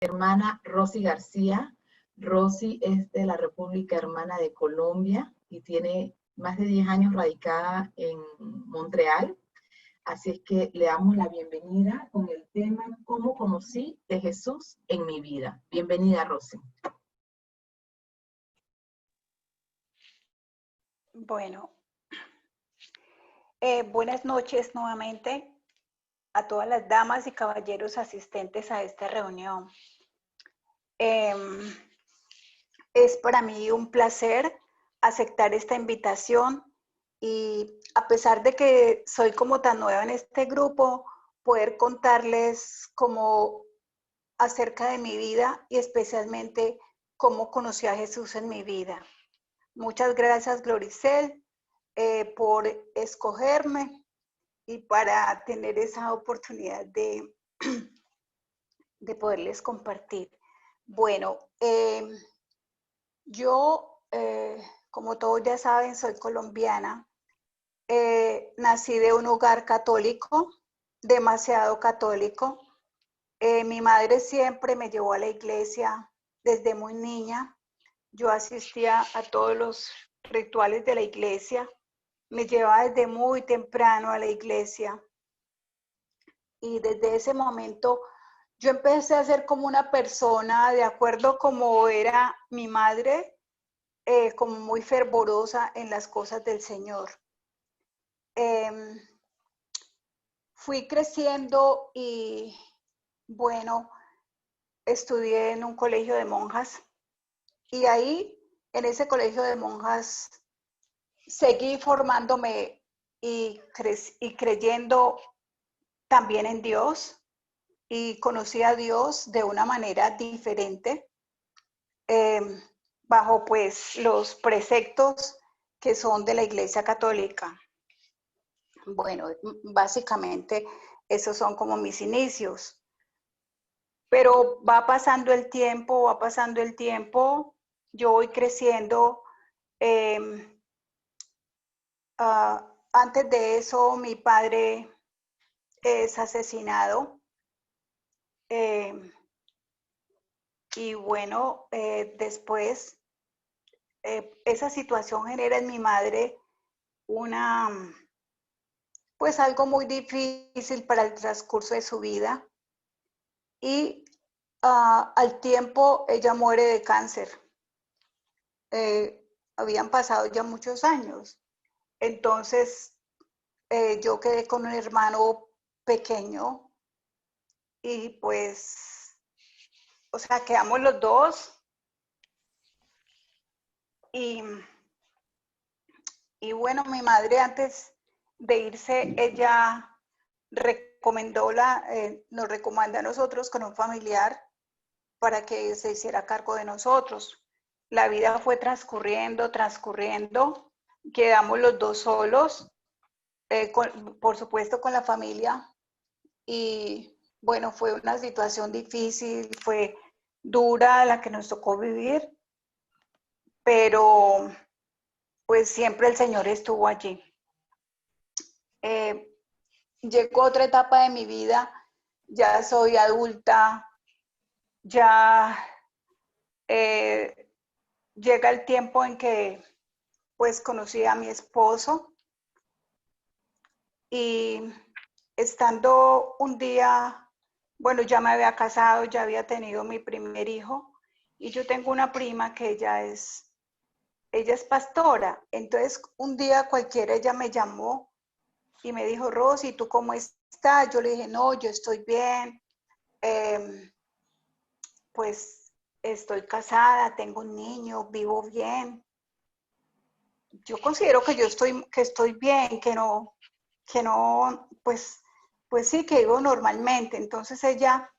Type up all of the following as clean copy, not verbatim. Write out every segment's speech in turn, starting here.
hermana Rosy García. Rosy es de la República Hermana de Colombia y tiene más de 10 años radicada en Montreal. Así es que le damos la bienvenida con el tema ¿Cómo conocí de Jesús en mi vida? Bienvenida, Rosy. Bueno, buenas noches nuevamente a todas las damas y caballeros asistentes a esta reunión. Es para mí un placer aceptar esta invitación y a pesar de que soy como tan nueva en este grupo, poder contarles como acerca de mi vida y especialmente cómo conocí a Jesús en mi vida. Muchas gracias, Gloricel, por escogerme y para tener esa oportunidad de poderles compartir. Bueno, yo, como todos ya saben, soy colombiana. Nací de un hogar católico, demasiado católico. Mi madre siempre me llevó a la iglesia desde muy niña. Yo asistía a todos los rituales de la iglesia. Me llevaba desde muy temprano a la iglesia. Y desde ese momento yo empecé a ser como una persona, de acuerdo como era mi madre, como muy fervorosa en las cosas del Señor. Fui creciendo y, bueno, estudié en un colegio de monjas y ahí, en ese colegio de monjas, seguí formándome y creyendo también en Dios y conocí a Dios de una manera diferente, bajo pues los preceptos que son de la Iglesia Católica. Bueno, básicamente esos son como mis inicios. Pero va pasando el tiempo, yo voy creciendo. Antes de eso, mi padre es asesinado. Y bueno, después esa situación genera en mi madre pues algo muy difícil para el transcurso de su vida. Y al tiempo ella muere de cáncer. Habían pasado ya muchos años. Entonces yo quedé con un hermano pequeño y pues, o sea, quedamos los dos. Y bueno, mi madre antes de irse, ella nos recomendó a nosotros con un familiar para que se hiciera cargo de nosotros. La vida fue transcurriendo, quedamos los dos solos, por supuesto con la familia, y bueno, fue una situación difícil, fue dura la que nos tocó vivir, pero pues siempre el Señor estuvo allí. Llegó otra etapa de mi vida, ya soy adulta, ya llega el tiempo en que pues conocí a mi esposo y estando un día, bueno, ya me había casado, ya había tenido mi primer hijo y yo tengo una prima que ella es pastora. Entonces un día cualquiera ella me llamó y me dijo, Rosy, ¿tú cómo estás? Yo le dije, no, yo estoy bien, pues estoy casada, tengo un niño, vivo bien. Yo considero que estoy bien, que no, pues sí, que vivo normalmente. Entonces ella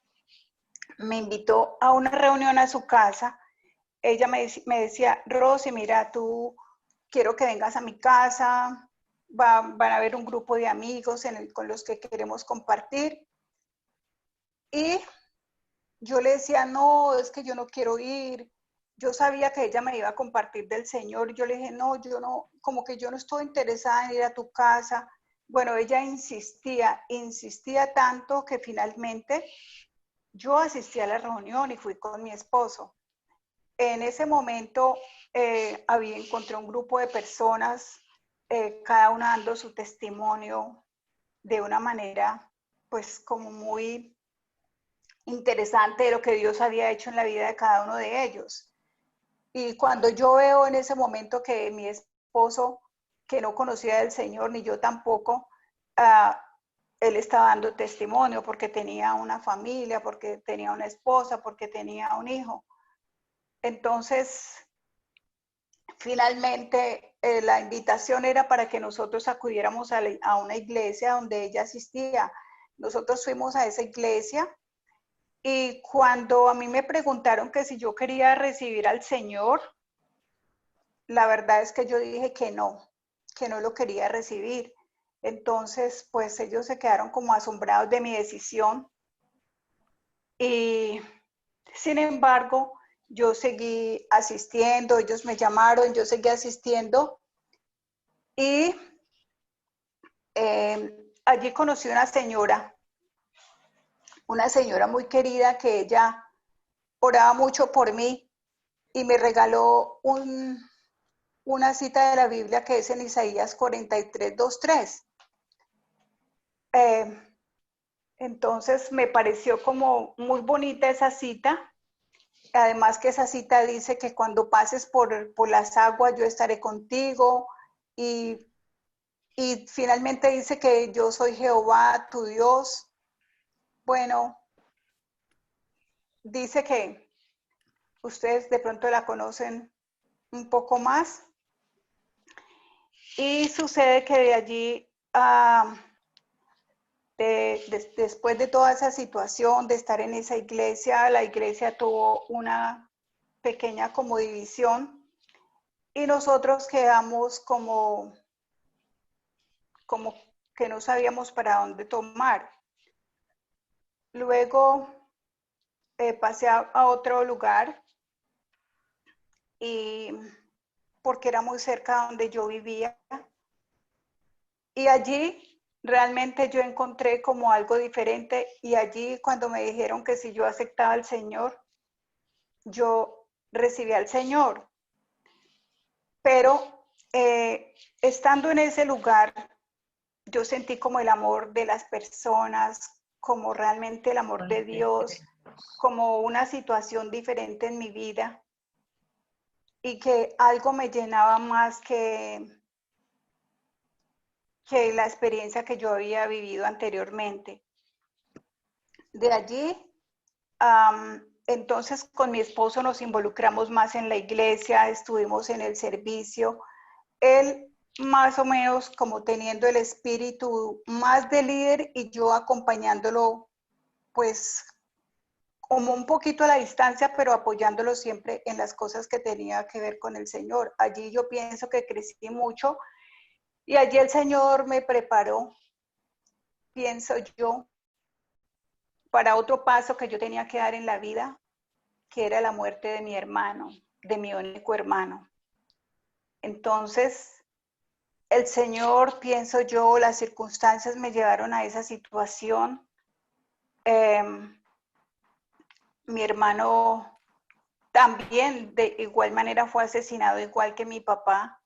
me invitó a una reunión a su casa. Ella me decía, Rosy, mira, quiero que vengas a mi casa, van a haber un grupo de amigos con los que queremos compartir. Y yo le decía, no, es que yo no quiero ir. Yo sabía que ella me iba a compartir del Señor. Yo le dije, no, yo no, como que yo no estoy interesada en ir a tu casa. Bueno, ella insistía tanto que finalmente yo asistí a la reunión y fui con mi esposo. En ese momento encontré un grupo de personas, cada una dando su testimonio de una manera pues como muy interesante de lo que Dios había hecho en la vida de cada uno de ellos. Y cuando yo veo en ese momento que mi esposo, que no conocía del Señor, ni yo tampoco, él estaba dando testimonio porque tenía una familia, porque tenía una esposa, porque tenía un hijo. Entonces, finalmente, la invitación era para que nosotros acudiéramos a una iglesia donde ella asistía. Nosotros fuimos a esa iglesia y cuando a mí me preguntaron que si yo quería recibir al Señor, la verdad es que yo dije que no lo quería recibir. Entonces, pues ellos se quedaron como asombrados de mi decisión y sin embargo, yo seguí asistiendo, ellos me llamaron, yo seguí asistiendo y allí conocí una señora muy querida que ella oraba mucho por mí y me regaló una cita de la Biblia que es en Isaías 43, 2, 3. Entonces me pareció como muy bonita esa cita. Además que esa cita dice que cuando pases por las aguas yo estaré contigo y finalmente dice que yo soy Jehová, tu Dios. Bueno, dice que ustedes de pronto la conocen un poco más y sucede que de allí, después de toda esa situación de estar en esa iglesia, la iglesia tuvo una pequeña como división y nosotros quedamos como que no sabíamos para dónde tomar. Luego pasé a otro lugar y porque era muy cerca donde yo vivía y allí realmente yo encontré como algo diferente y allí cuando me dijeron que si yo aceptaba al Señor, yo recibí al Señor. Pero estando en ese lugar, yo sentí como el amor de las personas, como realmente el amor de Dios, como una situación diferente en mi vida y que algo me llenaba más que la experiencia que yo había vivido anteriormente. De allí, entonces con mi esposo nos involucramos más en la iglesia, estuvimos en el servicio. Él más o menos como teniendo el espíritu más de líder y yo acompañándolo pues como un poquito a la distancia, pero apoyándolo siempre en las cosas que tenía que ver con el Señor. Allí yo pienso que crecí mucho y allí el Señor me preparó, pienso yo, para otro paso que yo tenía que dar en la vida, que era la muerte de mi hermano, de mi único hermano. Entonces, el Señor, pienso yo, las circunstancias me llevaron a esa situación. Mi hermano también de igual manera fue asesinado, igual que mi papá.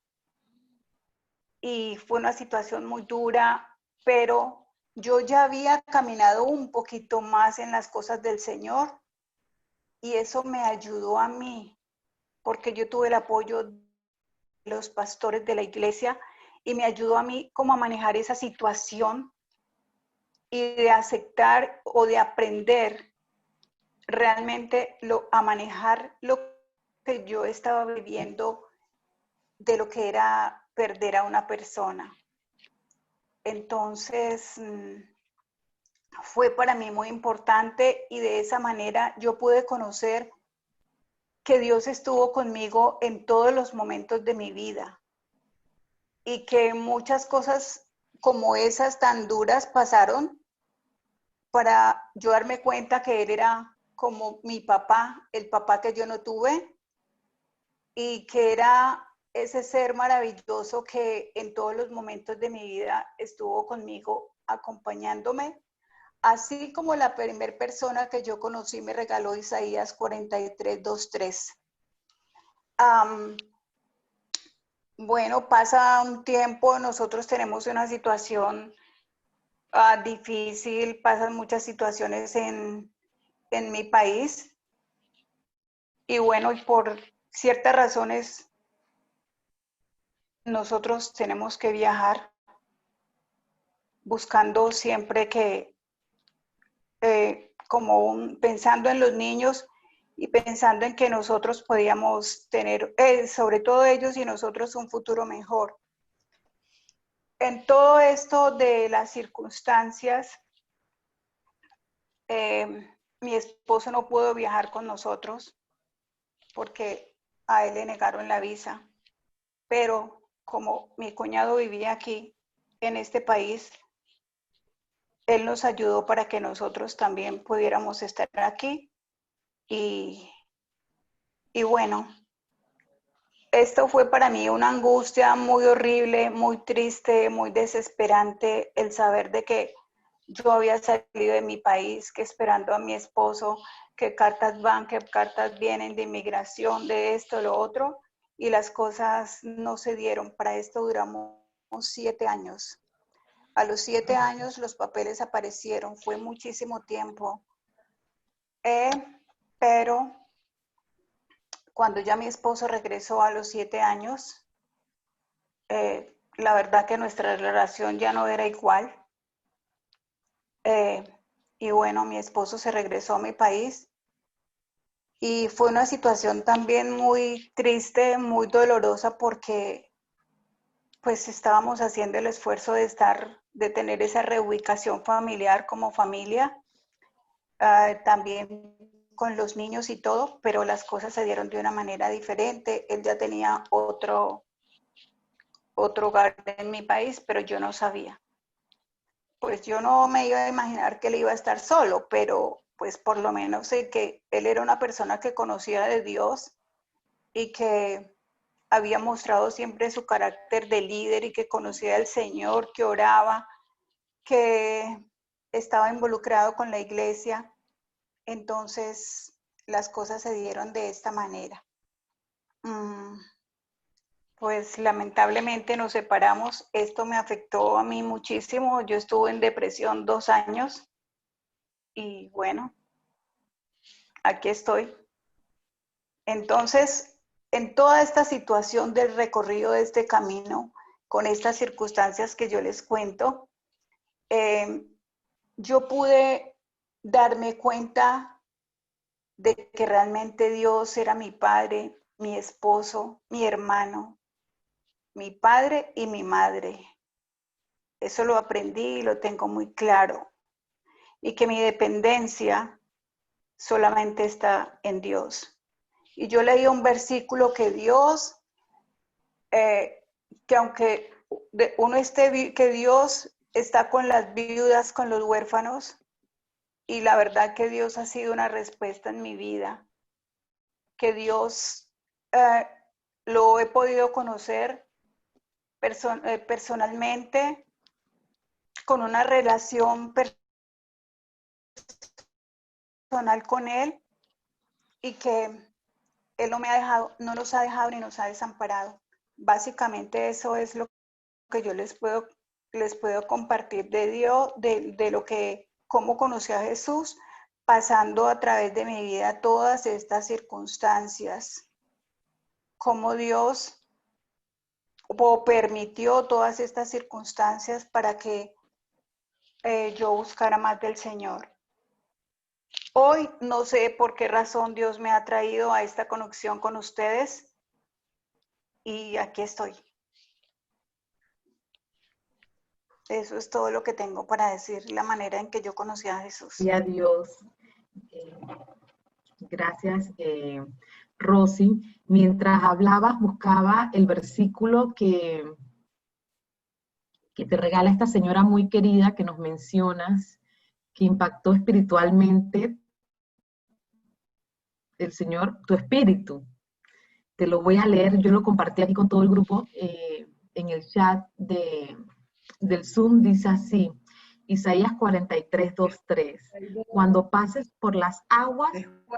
Y fue una situación muy dura, pero yo ya había caminado un poquito más en las cosas del Señor y eso me ayudó a mí, porque yo tuve el apoyo de los pastores de la iglesia y me ayudó a mí como a manejar esa situación y de aceptar o de aprender realmente a manejar lo que yo estaba viviendo de lo que era perder a una persona. Entonces, fue para mí muy importante y de esa manera yo pude conocer que Dios estuvo conmigo en todos los momentos de mi vida y que muchas cosas como esas tan duras pasaron para yo darme cuenta que Él era como mi papá, el papá que yo no tuve y que era ese ser maravilloso que en todos los momentos de mi vida estuvo conmigo, acompañándome, así como la primera persona que yo conocí me regaló Isaías 43, 2, 3. Bueno, pasa un tiempo, nosotros tenemos una situación difícil, pasan muchas situaciones en mi país y bueno, y por ciertas razones nosotros tenemos que viajar buscando siempre que, pensando en los niños y pensando en que nosotros podíamos tener, sobre todo ellos y nosotros, un futuro mejor. En todo esto de las circunstancias, mi esposo no pudo viajar con nosotros porque a él le negaron la visa, pero como mi cuñado vivía aquí, en este país, él nos ayudó para que nosotros también pudiéramos estar aquí y bueno, esto fue para mí una angustia muy horrible, muy triste, muy desesperante, el saber de que yo había salido de mi país, que esperando a mi esposo, que cartas van, que cartas vienen de inmigración, de esto, lo otro, y las cosas no se dieron. Para esto duramos 7 años. A los 7 años los papeles aparecieron, fue muchísimo tiempo, pero cuando ya mi esposo regresó a los 7 años, la verdad que nuestra relación ya no era igual. Y bueno, mi esposo se regresó a mi país y fue una situación también muy triste, muy dolorosa porque pues estábamos haciendo el esfuerzo de tener esa reubicación familiar como familia, también con los niños y todo, pero las cosas se dieron de una manera diferente. Él ya tenía otro hogar en mi país, pero yo no sabía. Pues yo no me iba a imaginar que él iba a estar solo, pero pues por lo menos sé que él era una persona que conocía de Dios y que había mostrado siempre su carácter de líder y que conocía al Señor, que oraba, que estaba involucrado con la iglesia. Entonces las cosas se dieron de esta manera. Pues lamentablemente nos separamos. Esto me afectó a mí muchísimo. Yo estuve en depresión 2 años y bueno, aquí estoy. Entonces, en toda esta situación del recorrido de este camino, con estas circunstancias que yo les cuento, yo pude darme cuenta de que realmente Dios era mi padre, mi esposo, mi hermano, mi padre y mi madre. Eso lo aprendí y lo tengo muy claro. Y que mi dependencia solamente está en Dios. Y yo leí un versículo que Dios, que aunque que Dios está con las viudas, con los huérfanos, y la verdad que Dios ha sido una respuesta en mi vida, que Dios lo he podido conocer personalmente, con una relación personal con Él, y que Él no me ha dejado, no nos ha dejado ni nos ha desamparado. Básicamente eso es lo que yo les puedo compartir de Dios, de lo que, cómo conocí a Jesús, pasando a través de mi vida todas estas circunstancias, cómo Dios permitió todas estas circunstancias para que yo buscara más del Señor. Hoy no sé por qué razón Dios me ha traído a esta conexión con ustedes y aquí estoy. Eso es todo lo que tengo para decir, la manera en que yo conocí a Jesús. Y a Dios. Gracias, Rosy. Mientras hablabas, buscaba el versículo que te regala esta señora muy querida que nos mencionas, que impactó espiritualmente el Señor, tu espíritu. Te lo voy a leer, yo lo compartí aquí con todo el grupo en el chat del Zoom, dice así: Isaías 43, 2, 3. Cuando pases por las aguas,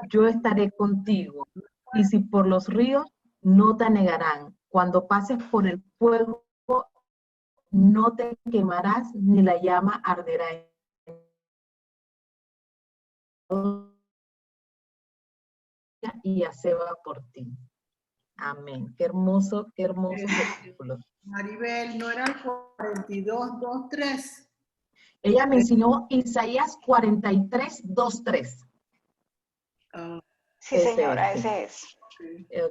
yo estaré contigo. Y si por los ríos, no te anegarán. Cuando pases por el fuego, no te quemarás, ni la llama arderá en ella, y ya se va por ti. Amén. Qué hermoso versículo. Maribel, ¿no era el 42, 2, 3? Ella mencionó Isaías 43, 2, 3. Sí, señora, ese es.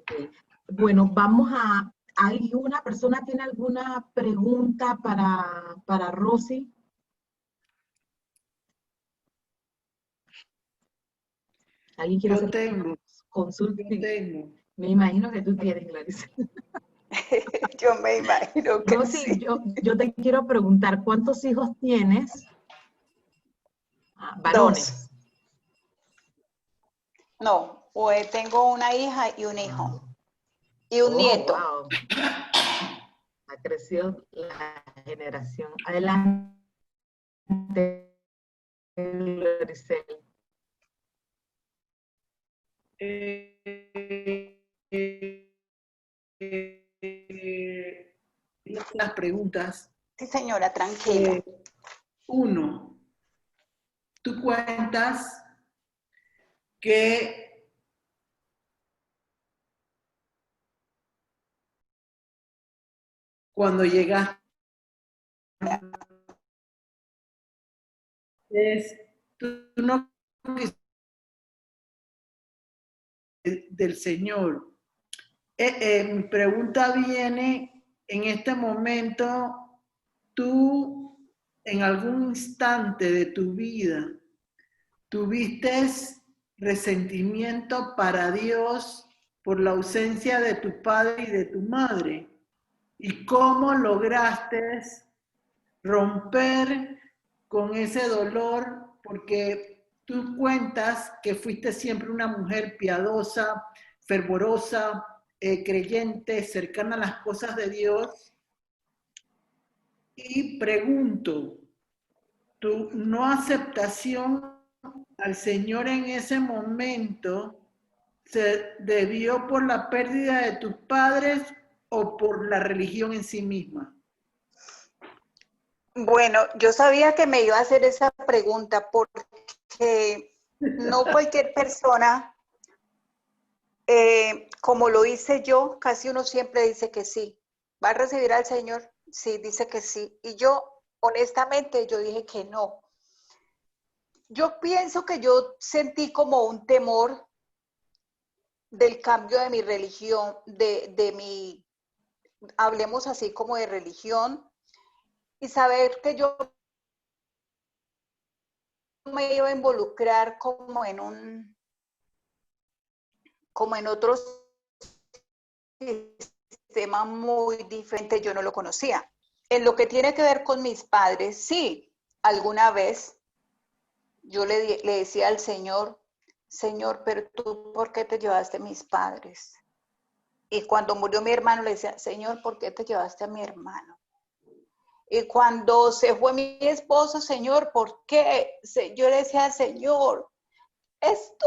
Okay. Bueno, vamos a... ¿Alguna persona tiene alguna pregunta para Rosy? ¿Alguien quiere hacer consulta? Yo tengo. Me imagino que tú tienes, Clarisa. Yo me imagino que Rosy, sí. yo te quiero preguntar, ¿cuántos hijos tienes? Varones. 2. No, pues tengo una hija y un hijo. Y un nieto. Wow. Ha crecido la generación. Adelante, Loricel. Las preguntas. Sí, señora, tranquila. 1. Tú cuentas que cuando llegaste tú no del Señor. Mi pregunta viene, en este momento, tú en algún instante de tu vida tuviste resentimiento para Dios por la ausencia de tu padre y de tu madre. ¿Y cómo lograste romper con ese dolor? Porque tú cuentas que fuiste siempre una mujer piadosa, fervorosa, creyente, cercana a las cosas de Dios. Y pregunto, tu no aceptación al Señor en ese momento se debió por la pérdida de tus padres o por la religión en sí misma. Bueno, yo sabía que me iba a hacer esa pregunta porque no cualquier persona, como lo hice yo, casi uno siempre dice que sí. ¿Va a recibir al Señor? Sí, dice que sí. Y yo, honestamente, yo dije que no. Yo pienso que yo sentí como un temor del cambio de mi religión, de mi, hablemos así como de religión, y saber que yo me iba a involucrar como en otro sistema muy diferente, yo no lo conocía. En lo que tiene que ver con mis padres, sí, alguna vez yo le decía al Señor, Señor, pero tú, ¿por qué te llevaste a mis padres? Y cuando murió mi hermano, le decía, Señor, ¿por qué te llevaste a mi hermano? Y cuando se fue mi esposo, Señor, ¿por qué? Yo le decía, Señor, esto.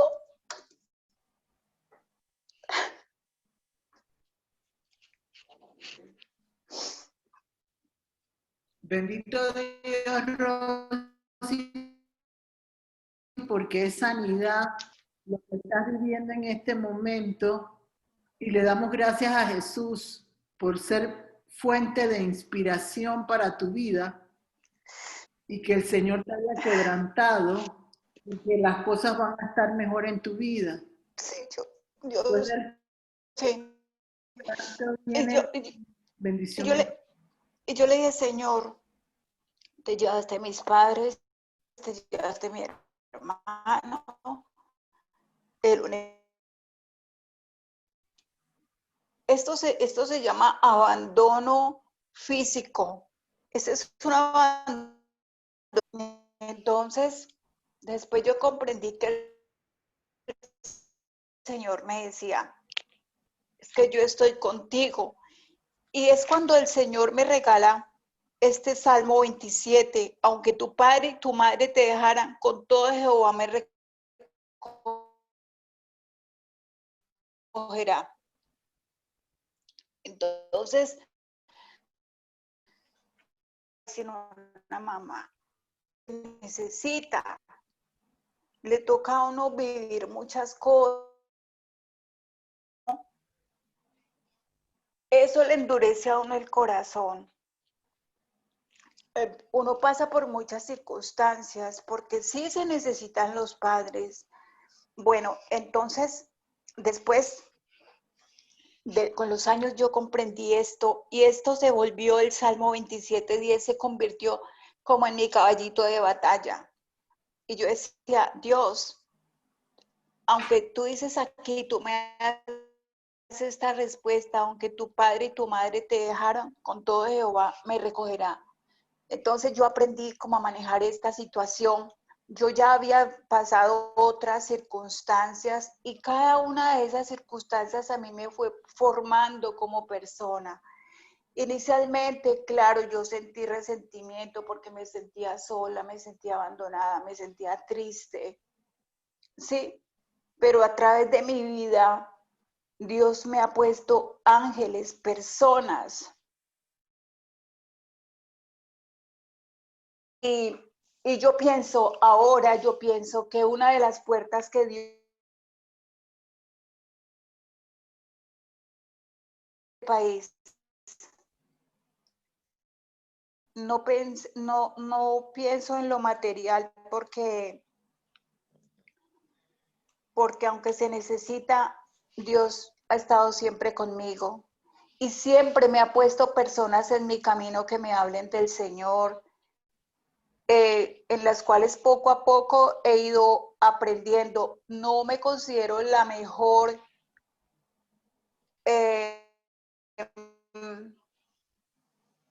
Bendito Dios, Rosy, porque es sanidad lo que estás viviendo en este momento, y le damos gracias a Jesús por ser fuente de inspiración para tu vida y que el Señor te haya quebrantado y que las cosas van a estar mejor en tu vida. Sí, yo sí. Bendición. Y yo le dije, Señor, te llevaste a mis padres, te llevaste a mi hermano, esto se llama abandono físico. Ese es un abandono. Entonces, después yo comprendí que el Señor me decía, es que yo estoy contigo. Y es cuando el Señor me regala este Salmo 27, aunque tu padre y tu madre te dejaran, con todo Jehová me recogerá. Entonces, si una mamá necesita, le toca a uno vivir muchas cosas, eso le endurece a uno el corazón. Uno pasa por muchas circunstancias porque sí se necesitan los padres. Bueno, entonces, después, con los años yo comprendí esto y esto se volvió el Salmo 27:10, se convirtió como en mi caballito de batalla. Y yo decía, Dios, aunque tú dices aquí, tú me das esta respuesta, aunque tu padre y tu madre te dejaron, con todo Jehová me recogerá. Entonces yo aprendí cómo a manejar esta situación. Yo ya había pasado otras circunstancias y cada una de esas circunstancias a mí me fue formando como persona. Inicialmente, claro, yo sentí resentimiento porque me sentía sola, me sentía abandonada, me sentía triste. Sí, pero a través de mi vida, Dios me ha puesto ángeles, personas. Y yo pienso, ahora yo pienso que una de las puertas que Dios país no pienso en lo material porque aunque se necesita, Dios ha estado siempre conmigo y siempre me ha puesto personas en mi camino que me hablen del Señor, en las cuales poco a poco he ido aprendiendo. No me considero la mejor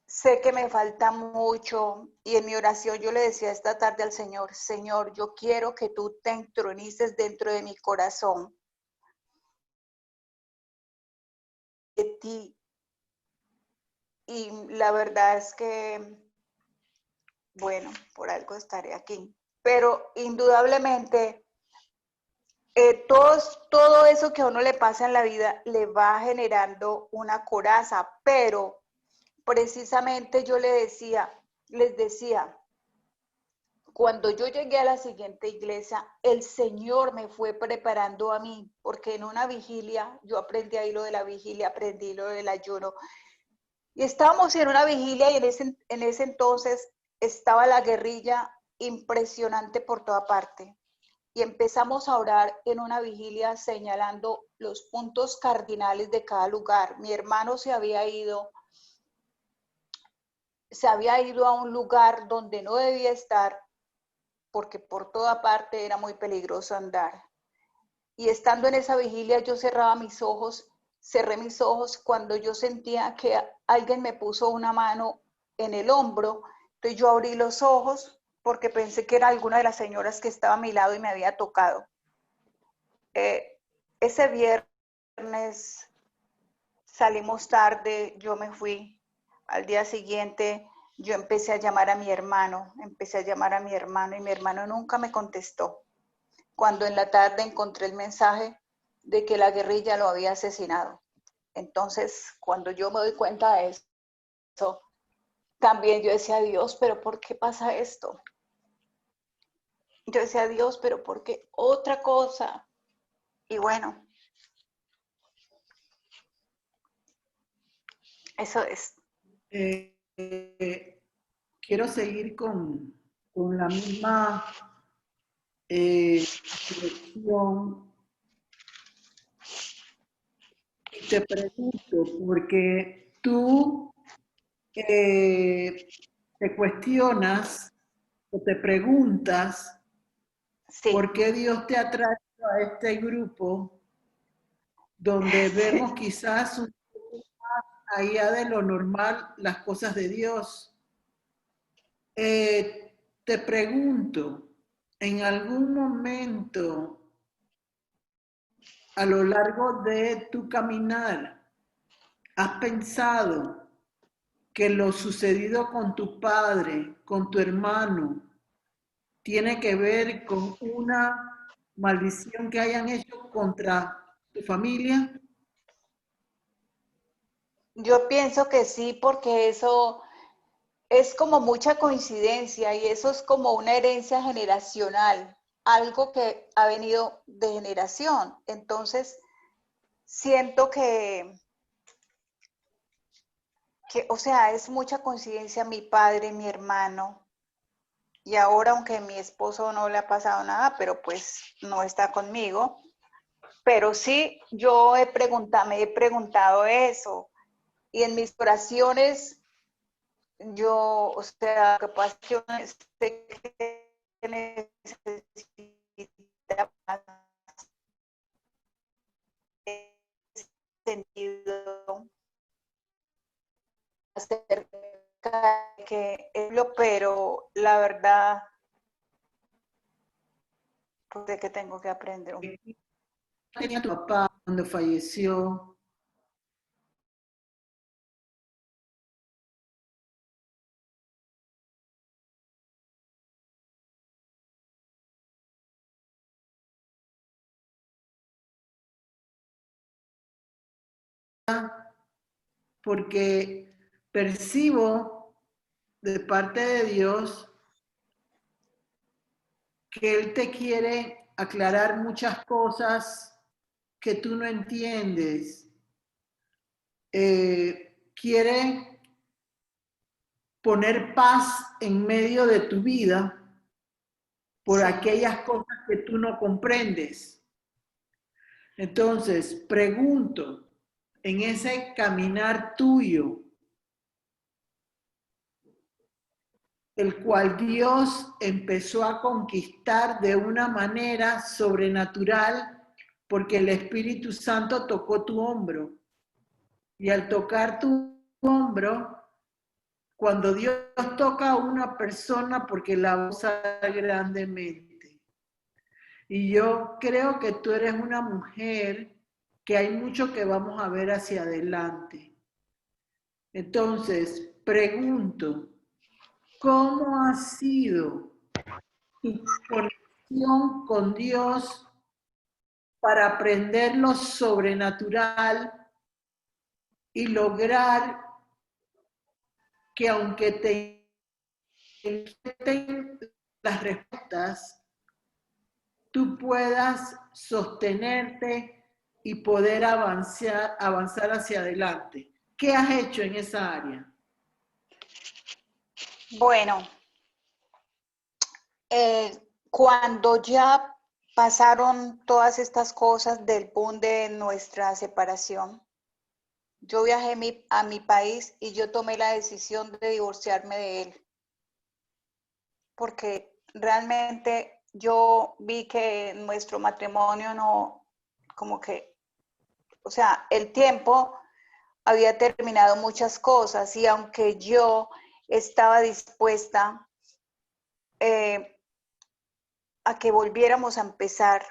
sé que me falta mucho y en mi oración yo le decía esta tarde al Señor, Señor, yo quiero que tú te entronices dentro de mi corazón, de ti. Y la verdad es que, bueno, por algo estaré aquí. Pero indudablemente, todo eso que a uno le pasa en la vida le va generando una coraza, pero precisamente yo les decía, cuando yo llegué a la siguiente iglesia, el Señor me fue preparando a mí, porque en una vigilia, yo aprendí ahí lo de la vigilia, aprendí lo del ayuno, y estábamos en una vigilia y en ese entonces estaba la guerrilla impresionante por toda parte. Y empezamos a orar en una vigilia señalando los puntos cardinales de cada lugar. Mi hermano se había ido a un lugar donde no debía estar porque por toda parte era muy peligroso andar. Y estando en esa vigilia yo cerré mis ojos cuando yo sentía que alguien me puso una mano en el hombro. Entonces yo abrí los ojos porque pensé que era alguna de las señoras que estaba a mi lado y me había tocado. Ese viernes salimos tarde, yo me fui. Al día siguiente yo empecé a llamar a mi hermano y mi hermano nunca me contestó. Cuando en la tarde encontré el mensaje de que la guerrilla lo había asesinado. Entonces, cuando yo me doy cuenta de eso, también yo decía, Dios, pero ¿por qué pasa esto? Yo decía, Dios, pero ¿por qué otra cosa? Y bueno, eso es. Quiero seguir con la misma dirección. Te pregunto, porque tú te cuestionas o te preguntas Sí. por qué Dios te ha traído a este grupo donde vemos quizás un poco más allá de lo normal las cosas de Dios. Te pregunto, ¿en algún momento a lo largo de tu caminar has pensado que lo sucedido con tu padre, con tu hermano, tiene que ver con una maldición que hayan hecho contra tu familia? Yo pienso que sí, porque eso es como mucha coincidencia y eso es como una herencia generacional, algo que ha venido de generación. Entonces, siento o sea, es mucha coincidencia mi padre, mi hermano, y ahora aunque a mi esposo no le ha pasado nada, pero pues no está conmigo, pero sí yo me he preguntado eso, y en mis oraciones yo, o sea, lo que pasa es que uno sé que necesita más sentido acerca de que es lo, pero la verdad, pues de que tengo que aprender. Tenía tu papá cuando falleció. Porque percibo de parte de Dios que Él te quiere aclarar muchas cosas que tú no entiendes. Quiere poner paz en medio de tu vida por Sí. aquellas cosas que tú no comprendes. Entonces, pregunto, en ese caminar tuyo, el cual Dios empezó a conquistar de una manera sobrenatural, porque el Espíritu Santo tocó tu hombro. Y al tocar tu hombro, cuando Dios toca a una persona, porque la usa grandemente. Y yo creo que tú eres una mujer que hay mucho que vamos a ver hacia adelante. Entonces, pregunto, ¿cómo ha sido tu conexión con Dios para aprender lo sobrenatural y lograr que aunque te inquieten las respuestas, tú puedas sostenerte y poder avanzar hacia adelante? ¿Qué has hecho en esa área? Bueno, cuando ya pasaron todas estas cosas del boom de nuestra separación, yo viajé a mi país y yo tomé la decisión de divorciarme de él, porque realmente yo vi que nuestro matrimonio no, como que, o sea, el tiempo había terminado muchas cosas y aunque yo estaba dispuesta a que volviéramos a empezar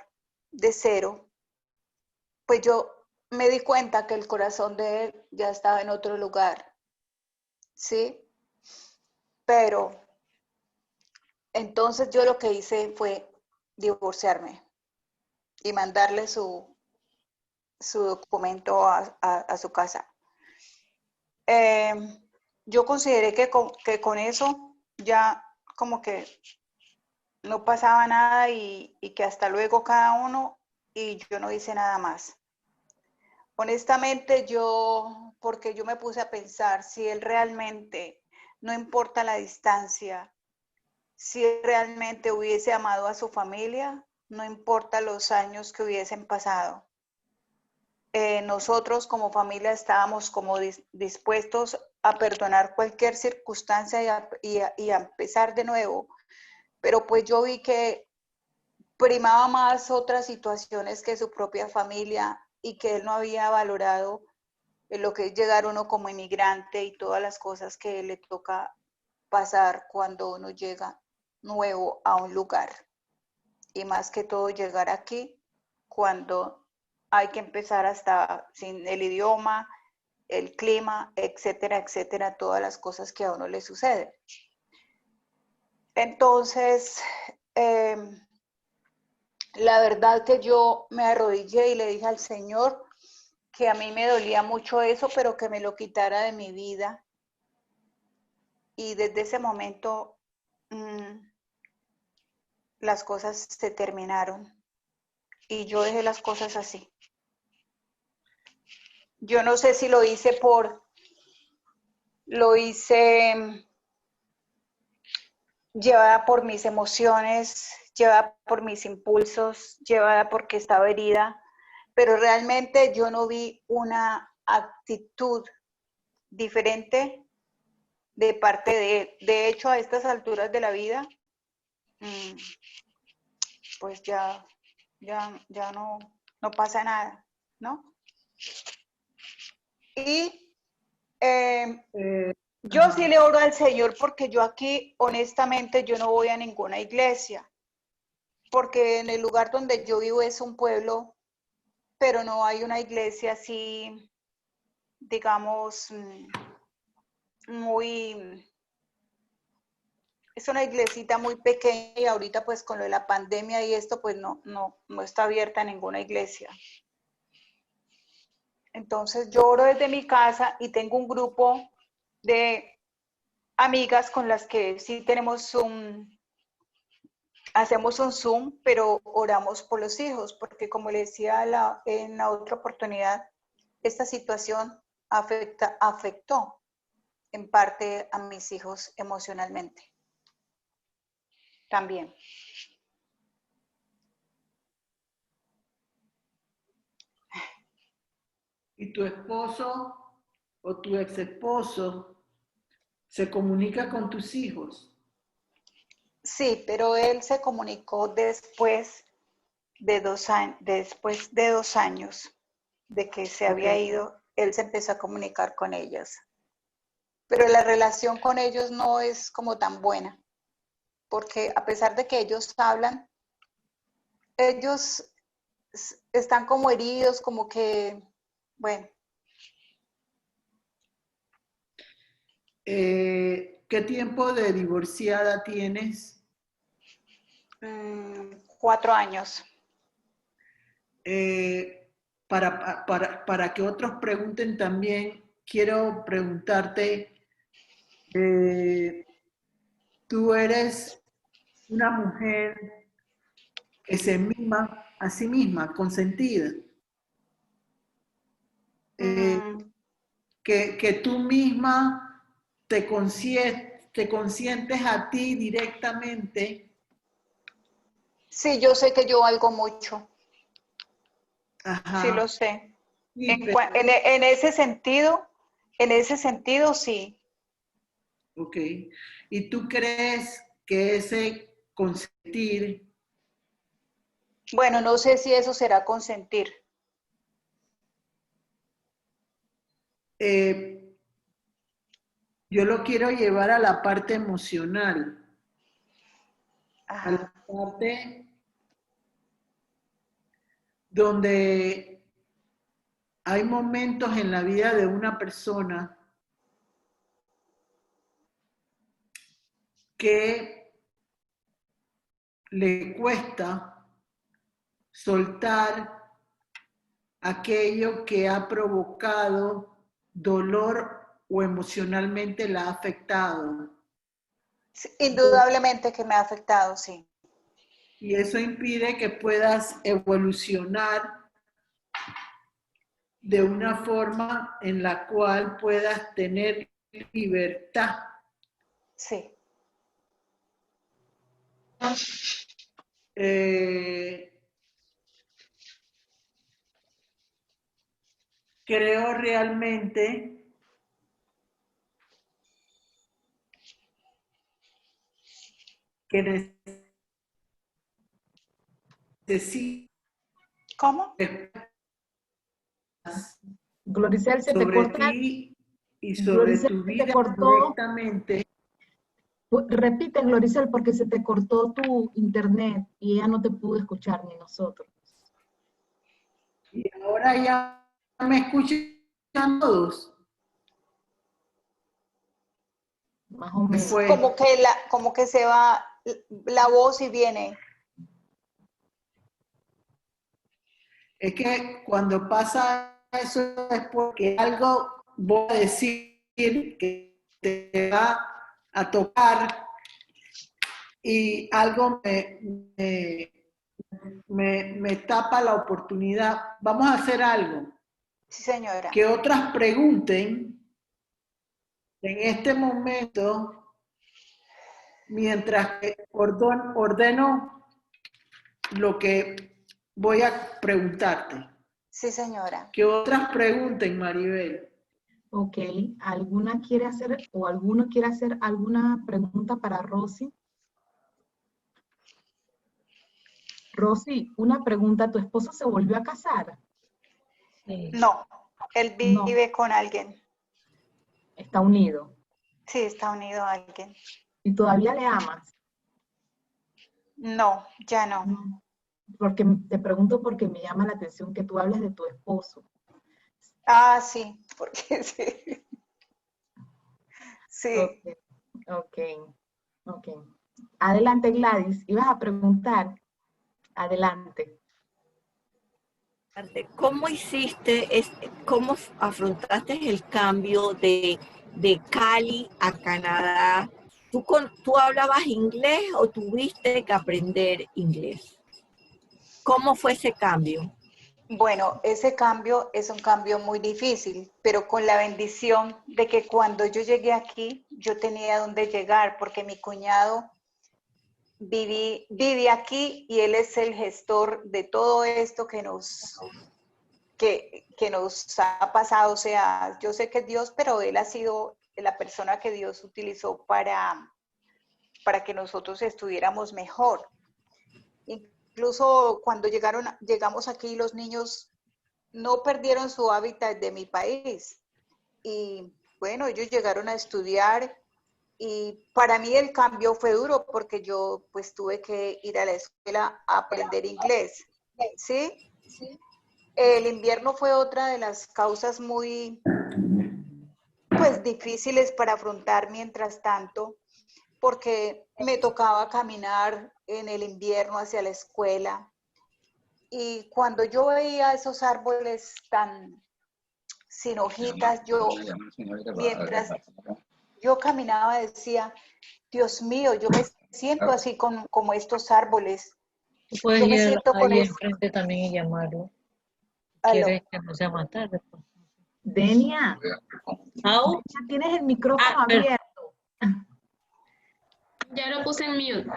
de cero, pues yo me di cuenta que el corazón de él ya estaba en otro lugar, ¿sí? Pero entonces yo lo que hice fue divorciarme y mandarle su documento a su casa. Yo consideré que con eso ya como que no pasaba nada y que hasta luego cada uno, y yo no hice nada más. Honestamente porque yo me puse a pensar si él realmente, no importa la distancia, si él realmente hubiese amado a su familia, no importa los años que hubiesen pasado. Nosotros como familia estábamos como dispuestos a perdonar cualquier circunstancia y a empezar de nuevo, pero pues yo vi que primaba más otras situaciones que su propia familia y que él no había valorado lo que es llegar uno como inmigrante y todas las cosas que le toca pasar cuando uno llega nuevo a un lugar. Y más que todo llegar aquí cuando hay que empezar hasta sin el idioma el clima, etcétera, etcétera, todas las cosas que a uno le suceden. Entonces, la verdad que yo me arrodillé y le dije al Señor que a mí me dolía mucho eso, pero que me lo quitara de mi vida. Y desde ese momento las cosas se terminaron y yo dejé las cosas así. Yo no sé si lo hice llevada por mis emociones, llevada por mis impulsos, llevada porque estaba herida, pero realmente yo no vi una actitud diferente de parte de él. De hecho, a estas alturas de la vida, pues ya no pasa nada, ¿no? Y yo sí le oro al Señor porque yo aquí, honestamente, yo no voy a ninguna iglesia, porque en el lugar donde yo vivo es un pueblo, pero no hay una iglesia así, digamos, es una iglesita muy pequeña y ahorita pues con lo de la pandemia y esto pues no está abierta ninguna iglesia. Entonces yo oro desde mi casa y tengo un grupo de amigas con las que sí hacemos un Zoom, pero oramos por los hijos, porque como le decía en la otra oportunidad, esta situación afectó en parte a mis hijos emocionalmente. También. ¿Y tu esposo o tu ex esposo se comunica con tus hijos? Sí, pero él se comunicó después de 2 años de que se había ido, él se empezó a comunicar con ellas. Pero la relación con ellos no es como tan buena, porque a pesar de que ellos hablan, ellos están como heridos, como que, bueno. ¿Qué tiempo de divorciada tienes? 4 años. Para que otros pregunten también, quiero preguntarte, tú eres una mujer que se mima a sí misma, consentida, que tú misma te consientes a ti directamente. Sí, yo sé que yo valgo mucho. Ajá. Sí lo sé. Sí, en ese sentido, sí. Ok. ¿Y tú crees que ese consentir? Bueno, no sé si eso será consentir. Yo lo quiero llevar a la parte emocional. Ajá. A la parte donde hay momentos en la vida de una persona que le cuesta soltar aquello que ha provocado dolor o emocionalmente la ha afectado. Sí, indudablemente que me ha afectado, sí. Y eso impide que puedas evolucionar de una forma en la cual puedas tener libertad. Sí. Creo realmente que necesitas. ¿Cómo? Gloricel, se te Sobre corta. ti y sobre Gloricel, tu se te vida cortó. directamente. Repite, Gloricel, porque se te cortó tu internet y ella no te pudo escuchar ni nosotros. Y ahora ya me escuchan todos. más o menos. Fue. Como que se va la voz y viene. Es que cuando pasa eso es porque algo voy a decir que te va a tocar y algo me tapa la oportunidad. Vamos a hacer algo. Sí, señora. Que otras pregunten en este momento mientras que ordeno lo que voy a preguntarte. Sí, señora. Que otras pregunten, Maribel. Ok, ¿alguna quiere hacer o alguno quiere hacer alguna pregunta para Rosy? Rosy, una pregunta, ¿tu esposo se volvió a casar? Sí. No, él vive con alguien. Está unido. Sí, está unido a alguien. ¿Y todavía le amas? No, ya no. No. Porque te pregunto porque me llama la atención que tú hables de tu esposo. Ah, sí, porque sí. Sí. Ok. Adelante, Gladys. Ibas a preguntar. Adelante. ¿Cómo hiciste, cómo afrontaste el cambio de Cali a Canadá? ¿Tú hablabas inglés o tuviste que aprender inglés? ¿Cómo fue ese cambio? Bueno, ese cambio es un cambio muy difícil, pero con la bendición de que cuando yo llegué aquí, yo tenía dónde llegar, porque mi cuñado vive aquí y él es el gestor de todo esto que nos ha pasado. O sea, yo sé que es Dios, pero él ha sido la persona que Dios utilizó para que nosotros estuviéramos mejor. Incluso cuando llegamos aquí, los niños no perdieron su hábitat de mi país. Y bueno, ellos llegaron a estudiar y para mí el cambio fue duro porque yo pues tuve que ir a la escuela a aprender inglés. ¿Sí? El invierno fue otra de las causas muy pues difíciles para afrontar mientras tanto, porque me tocaba caminar en el invierno hacia la escuela. Y cuando yo veía esos árboles tan sin hojitas, mientras yo caminaba decía, Dios mío, yo me siento así como estos árboles. Tú puedes Yo me ir siento con ahí eso. enfrente también y llamarlo. Aló. ¿Quieres que no sea más tarde? Denia, ¿Au? tienes el micrófono Pero abierto. Ya lo puse en mute.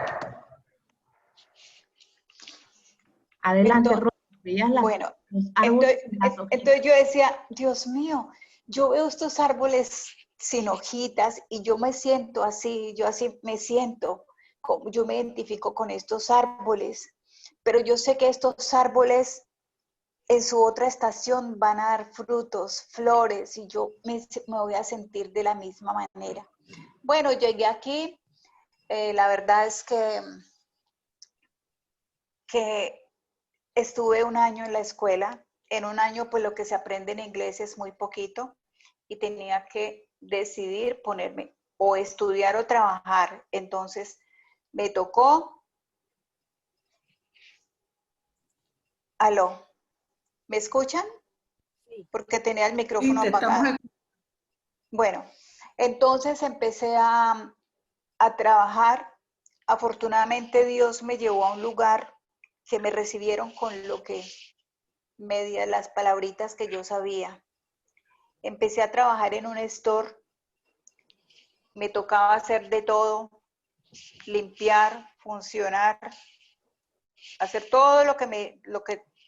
Adelante, Entonces, Rosy. Veías bueno, los árboles sin las hojitas. entonces yo decía, Dios mío, yo veo estos árboles sin hojitas y yo me siento así, yo así me siento, yo me identifico con estos árboles, pero yo sé que estos árboles en su otra estación van a dar frutos, flores, y yo me voy a sentir de la misma manera. Bueno, llegué aquí, la verdad es que estuve un año en la escuela. En un año, pues lo que se aprende en inglés es muy poquito y tenía que decidir ponerme o estudiar o trabajar. Entonces, me tocó. Aló, ¿me escuchan? Porque tenía el micrófono Sí, te apagado. estamos. Bueno, entonces empecé a trabajar. Afortunadamente Dios me llevó a un lugar que me recibieron con lo que media las palabritas que yo sabía. Empecé a trabajar en un store, me tocaba hacer de todo, limpiar, funcionar, hacer todo lo que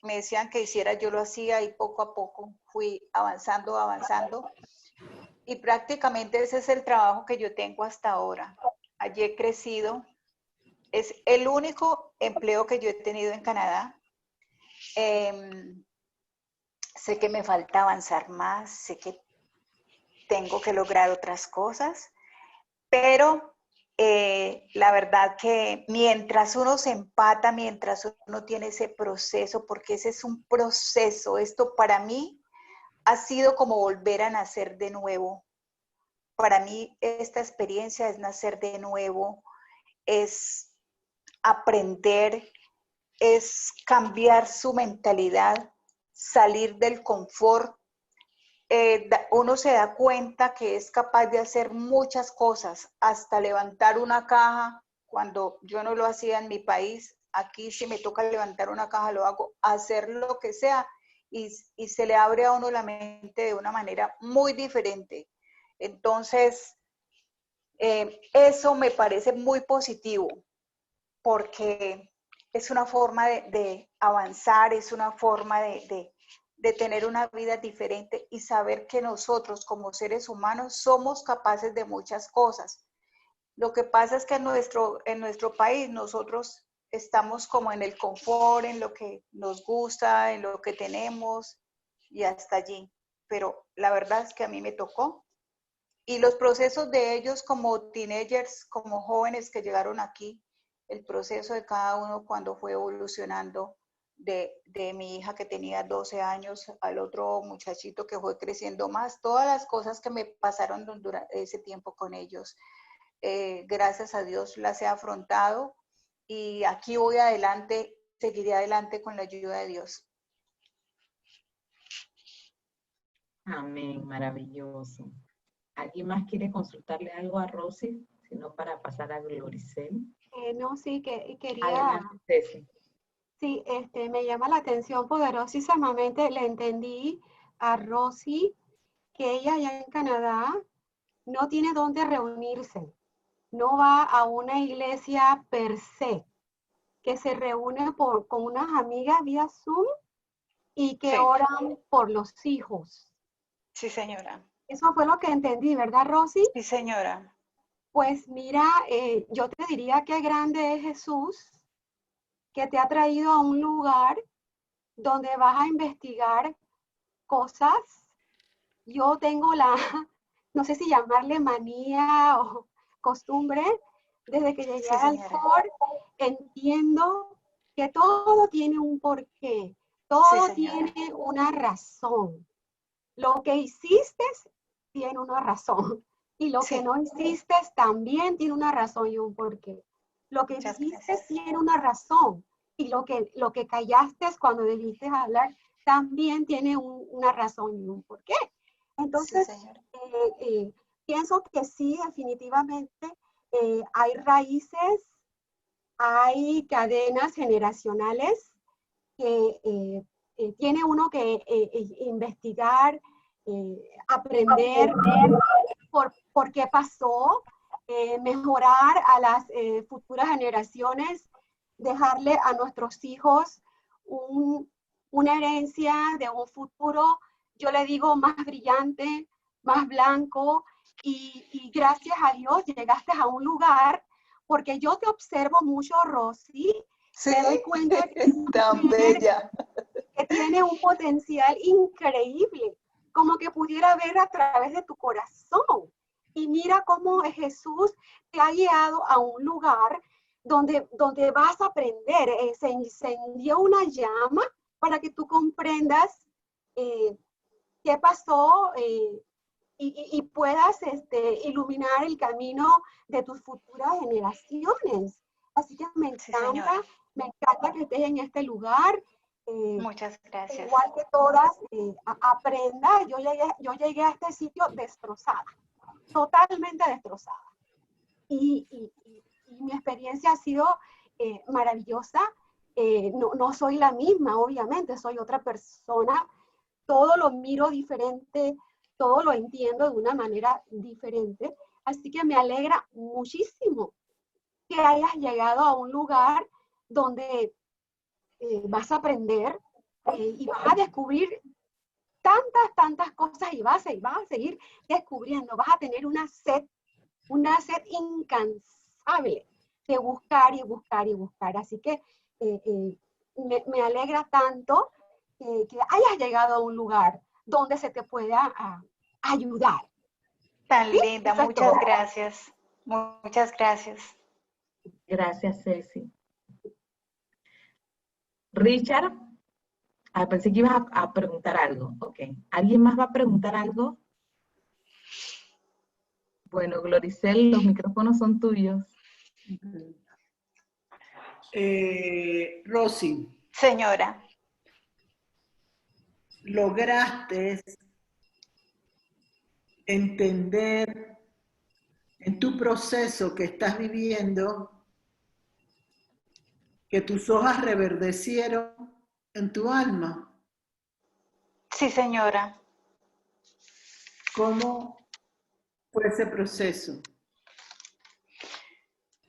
me decían que hiciera, yo lo hacía y poco a poco fui avanzando. Y prácticamente ese es el trabajo que yo tengo hasta ahora. Allí he crecido. Es el único empleo que yo he tenido en Canadá. Sé que me falta avanzar más, sé que tengo que lograr otras cosas, pero la verdad que mientras uno se empata, mientras uno tiene ese proceso, porque ese es un proceso, esto para mí ha sido como volver a nacer de nuevo, para mí esta experiencia es nacer de nuevo, es aprender, es cambiar su mentalidad, salir del confort. Uno se da cuenta que es capaz de hacer muchas cosas, hasta levantar una caja, cuando yo no lo hacía en mi país. Aquí si me toca levantar una caja lo hago, hacer lo que sea, y se le abre a uno la mente de una manera muy diferente. Entonces, eso me parece muy positivo, porque es una forma de avanzar, es una forma de tener una vida diferente y saber que nosotros como seres humanos somos capaces de muchas cosas. Lo que pasa es que en nuestro país nosotros estamos como en el confort, en lo que nos gusta, en lo que tenemos y hasta allí. Pero la verdad es que a mí me tocó. Y los procesos de ellos como teenagers, como jóvenes que llegaron aquí, el proceso de cada uno cuando fue evolucionando, de mi hija que tenía 12 años al otro muchachito que fue creciendo más, todas las cosas que me pasaron durante ese tiempo con ellos, gracias a Dios las he afrontado y aquí voy adelante, seguiré adelante con la ayuda de Dios. Amén, maravilloso. ¿Alguien más quiere consultarle algo a Rosy? Si no, para pasar a Gloricel. No, sí, que quería, Adelante, Ceci. sí, me llama la atención poderosísimamente, le entendí a Rosy que ella allá en Canadá no tiene dónde reunirse, no va a una iglesia per se, que se reúne con unas amigas vía Zoom y que Sí. oran por los hijos. Sí, señora. Eso fue lo que entendí, ¿verdad, Rosy? Sí, señora. Pues mira, yo te diría que grande es Jesús, que te ha traído a un lugar donde vas a investigar cosas. Yo tengo no sé si llamarle manía o costumbre, desde que llegué Sí, al señora. COR, entiendo que todo tiene un porqué, Sí, todo señora. tiene una razón. Lo que hiciste tiene una razón y lo que Sí. no hiciste también tiene una razón y un porqué. Lo que Muchas dijiste gracias. tiene una razón y lo que callaste cuando debiste hablar también tiene una razón y un porqué. Sí, Entonces, señora. pienso que sí, definitivamente hay raíces, hay cadenas generacionales que tiene uno que investigar, aprender por qué pasó, mejorar a las futuras generaciones, dejarle a nuestros hijos una herencia de un futuro, yo le digo, más brillante, más blanco, y gracias a Dios llegaste a un lugar, porque yo te observo mucho, Rosy, Sí, me doy cuenta que tan bella. que tiene un potencial increíble, como que pudiera ver a través de tu corazón. Y mira cómo Jesús te ha guiado a un lugar donde vas a aprender. Se encendió una llama para que tú comprendas qué pasó y puedas iluminar el camino de tus futuras generaciones. Así que Sí, señora. me encanta que estés en este lugar. Muchas gracias. Igual que todas, aprenda. Yo llegué a este sitio destrozada, totalmente destrozada. Y mi experiencia ha sido maravillosa. No soy la misma, obviamente, soy otra persona. Todo lo miro diferente, todo lo entiendo de una manera diferente. Así que me alegra muchísimo que hayas llegado a un lugar donde vas a aprender y vas a descubrir tantas cosas y vas a seguir descubriendo. Vas a tener una sed incansable de buscar y buscar y buscar. Así que me alegra tanto que hayas llegado a un lugar donde se te pueda ayudar. Tan ¿Sí? linda, Eso es muchas todo. gracias. Muchas gracias. Gracias, Ceci. Richard, pensé que ibas a preguntar algo. Ok. ¿Alguien más va a preguntar algo? Bueno, Gloricel, los micrófonos son tuyos. Rosy, Señora, lograste entender en tu proceso que estás viviendo que tus hojas reverdecieron en tu alma. sí, señora. ¿Cómo fue ese proceso?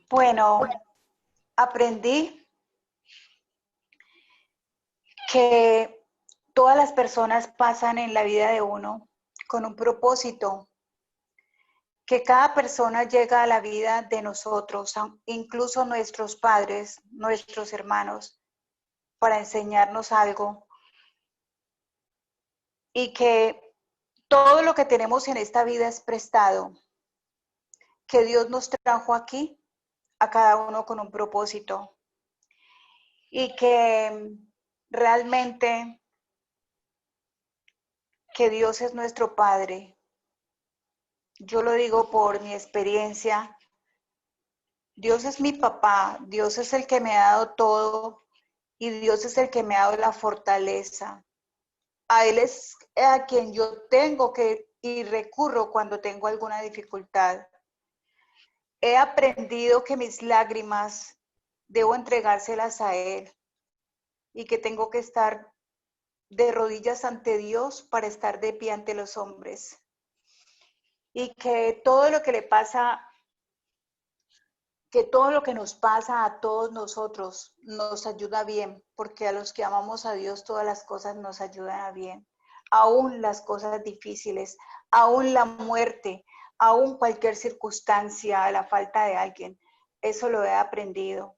Bueno, aprendí que todas las personas pasan en la vida de uno con un propósito, que cada persona llega a la vida de nosotros, incluso nuestros padres, nuestros hermanos, para enseñarnos algo, y que todo lo que tenemos en esta vida es prestado, que Dios nos trajo aquí, a cada uno con un propósito, y que realmente que Dios es nuestro Padre. Yo lo digo por mi experiencia. Dios es mi papá, Dios es el que me ha dado todo y Dios es el que me ha dado la fortaleza. A Él es a quien yo tengo que y recurro cuando tengo alguna dificultad. He aprendido que mis lágrimas debo entregárselas a Él y que tengo que estar de rodillas ante Dios para estar de pie ante los hombres. Y que todo lo que le pasa, que todo lo que nos pasa a todos nosotros nos ayuda bien, porque a los que amamos a Dios todas las cosas nos ayudan a bien. Aún las cosas difíciles, aún la muerte, aún cualquier circunstancia, la falta de alguien, eso lo he aprendido.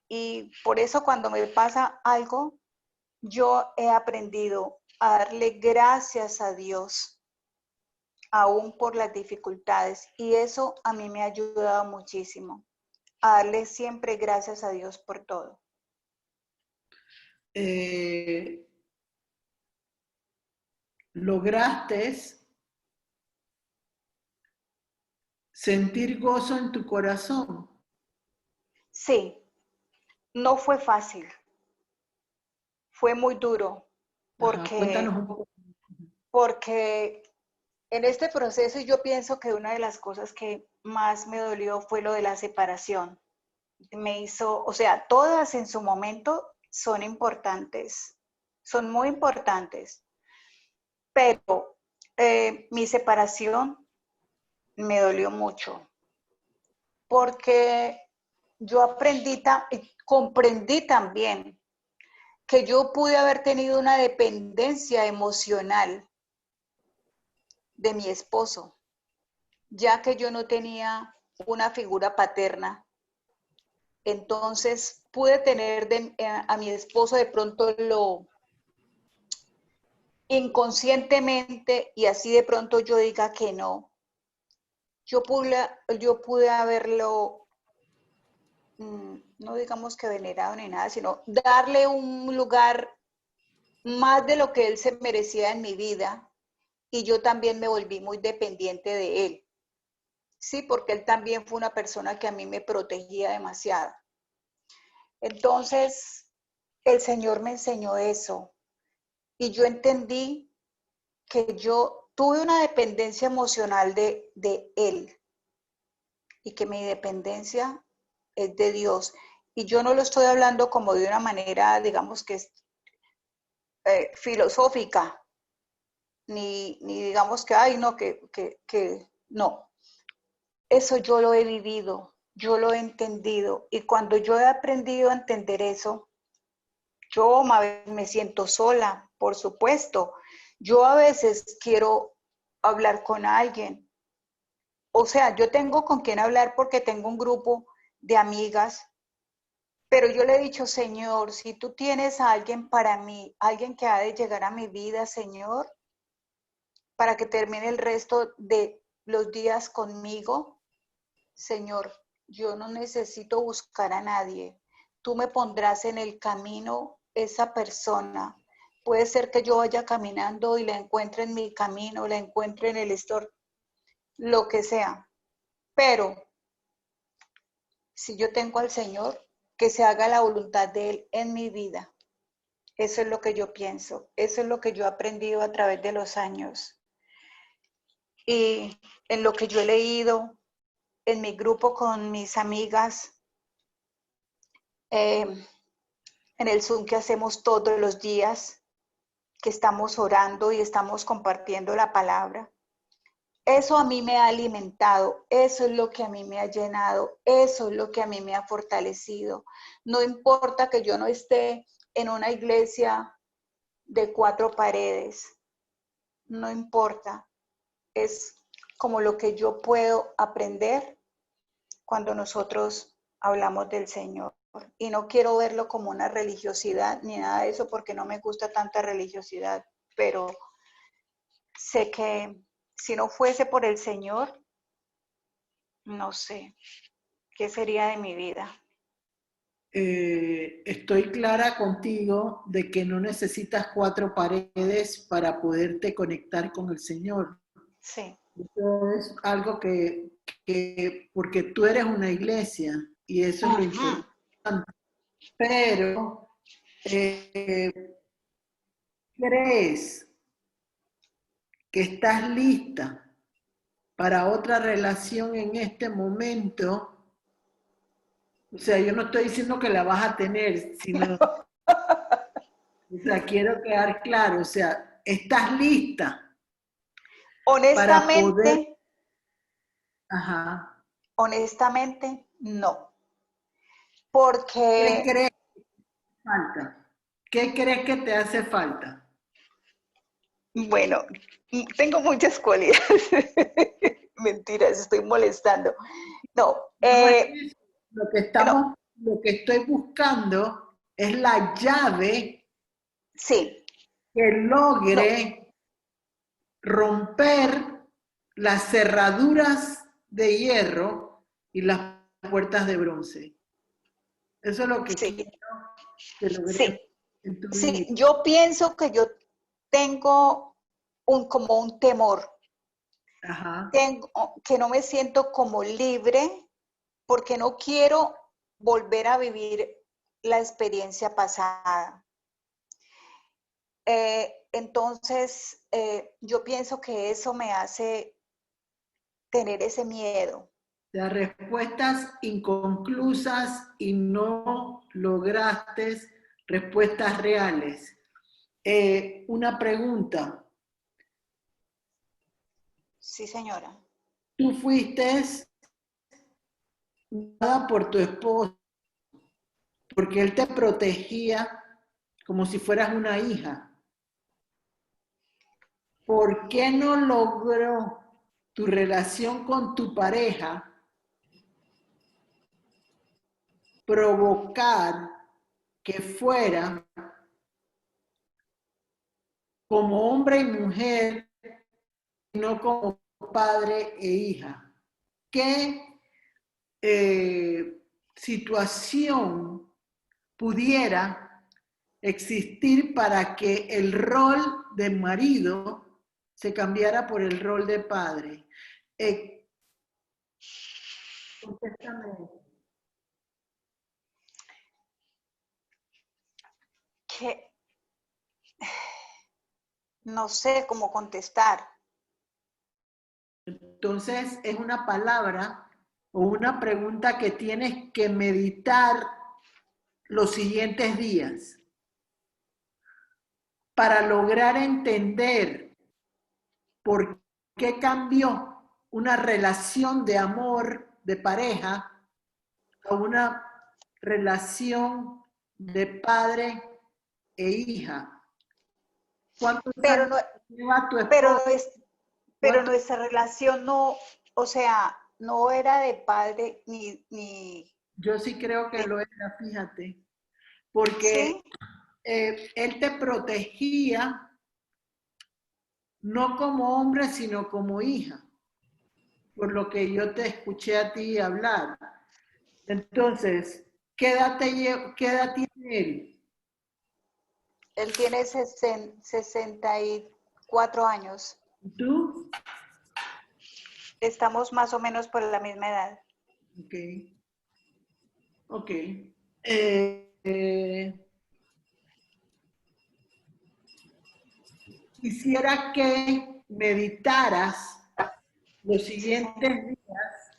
Y por eso cuando me pasa algo, yo he aprendido a darle gracias a Dios, aún por las dificultades. Y eso a mí me ha ayudado muchísimo, a darle siempre gracias a Dios por todo. ¿Lograste sentir gozo en tu corazón? Sí, no fue fácil, fue muy duro, Cuéntanos un poco. porque en este proceso yo pienso que una de las cosas que más me dolió fue lo de la separación. Me hizo, o sea, todas en su momento son importantes, son muy importantes, pero mi separación me dolió mucho, porque yo comprendí también que yo pude haber tenido una dependencia emocional de mi esposo, ya que yo no tenía una figura paterna. Entonces pude tener a mi esposo de pronto lo inconscientemente y así de pronto yo diga que no. Yo pude haberlo, no digamos que venerado ni nada, sino darle un lugar más de lo que él se merecía en mi vida, y yo también me volví muy dependiente de él. Sí, porque él también fue una persona que a mí me protegía demasiado. Entonces, el Señor me enseñó eso y yo entendí que yo tuve una dependencia emocional de él y que mi dependencia es de Dios. Y yo no lo estoy hablando como de una manera, digamos que es filosófica, ni digamos que, ay, no, que no. Eso yo lo he vivido, yo lo he entendido. Y cuando yo he aprendido a entender eso, yo me siento sola, por supuesto. Yo a veces quiero hablar con alguien. O sea, yo tengo con quién hablar porque tengo un grupo de amigas, pero yo le he dicho, Señor, si tú tienes a alguien para mí, alguien que ha de llegar a mi vida, Señor, para que termine el resto de los días conmigo, Señor, yo no necesito buscar a nadie. Tú me pondrás en el camino esa persona. Puede ser que yo vaya caminando y la encuentre en mi camino, la encuentre en el store lo que sea. Pero si yo tengo al Señor, que se haga la voluntad de Él en mi vida. Eso es lo que yo pienso. Eso es lo que yo he aprendido a través de los años. Y en lo que yo he leído, en mi grupo con mis amigas, en el Zoom que hacemos todos los días, que estamos orando y estamos compartiendo la palabra. Eso a mí me ha alimentado, eso es lo que a mí me ha llenado, eso es lo que a mí me ha fortalecido. No importa que yo no esté en una iglesia de 4 paredes, no importa, es como lo que yo puedo aprender cuando nosotros hablamos del Señor. Y no quiero verlo como una religiosidad ni nada de eso porque no me gusta tanta religiosidad, pero sé que si no fuese por el Señor, no sé qué sería de mi vida. Estoy clara contigo de que no necesitas 4 paredes para poderte conectar con el Señor. Sí. Eso es algo porque tú eres una iglesia y eso es lo importante. Pero, ¿crees que estás lista para otra relación en este momento? O sea, yo no estoy diciendo que la vas a tener, sino, o sea, quiero quedar claro, o sea, ¿estás lista para poder? Honestamente, Ajá. honestamente, no. ¿Qué Porque, crees que te falta? ¿Qué crees que te hace falta? bueno, tengo muchas cualidades. Mentiras, estoy molestando. No, No es eso. no, Lo que estoy buscando es la llave sí, que no, logre romper las cerraduras de hierro y las puertas de bronce. Eso es lo que sí, quiero que logremos sí, en tu sí. vida. Yo pienso que yo tengo como un temor. Ajá. Tengo, que no me siento como libre porque no quiero volver a vivir la experiencia pasada. Entonces, yo pienso que eso me hace tener ese miedo. O sea, respuestas inconclusas y no lograste respuestas reales. Una pregunta. Sí, señora. Tú fuiste dada por tu esposo porque él te protegía como si fueras una hija. ¿Por qué no logró tu relación con tu pareja provocar que fuera como hombre y mujer, no como padre e hija? ¿Qué situación pudiera existir para que el rol de marido se cambiara por el rol de padre? Contéstame. Que no sé cómo contestar. Entonces es una palabra o una pregunta que tienes que meditar los siguientes días para lograr entender por qué cambió una relación de amor, de pareja, a una relación de padre e hija. ¿Cuántos Pero años no, lleva tu pero esposo? no es, pero nuestra relación no, o sea, no era de padre ni Yo sí creo que de, lo era, fíjate, porque sí, él te protegía no como hombre, sino como hija, por lo que yo te escuché a ti hablar. Entonces, qué edad tiene él? él tiene 64 años. ¿Tú? Estamos más o menos por la misma edad. Ok. Ok. Quisiera que meditaras los siguientes días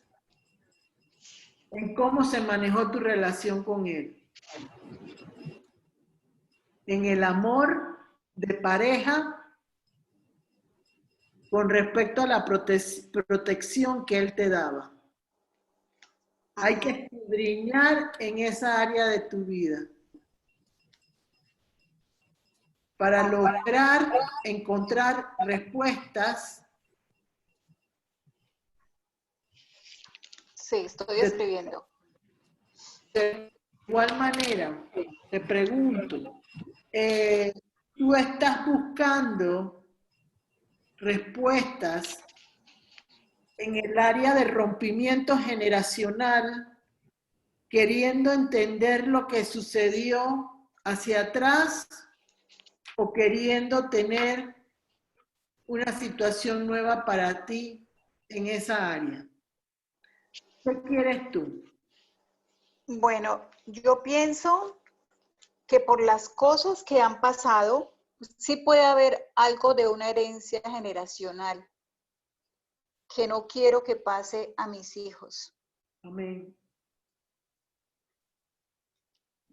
en cómo se manejó tu relación con él. En el amor de pareja con respecto a la protección que él te daba. Hay que escudriñar en esa área de tu vida para lograr encontrar respuestas. Sí, estoy escribiendo. De igual manera, te pregunto, ¿tú estás buscando respuestas en el área de rompimiento generacional, queriendo entender lo que sucedió hacia atrás o queriendo tener una situación nueva para ti en esa área? ¿Qué quieres tú? Bueno, yo pienso que por las cosas que han pasado, sí puede haber algo de una herencia generacional que no quiero que pase a mis hijos. Amén.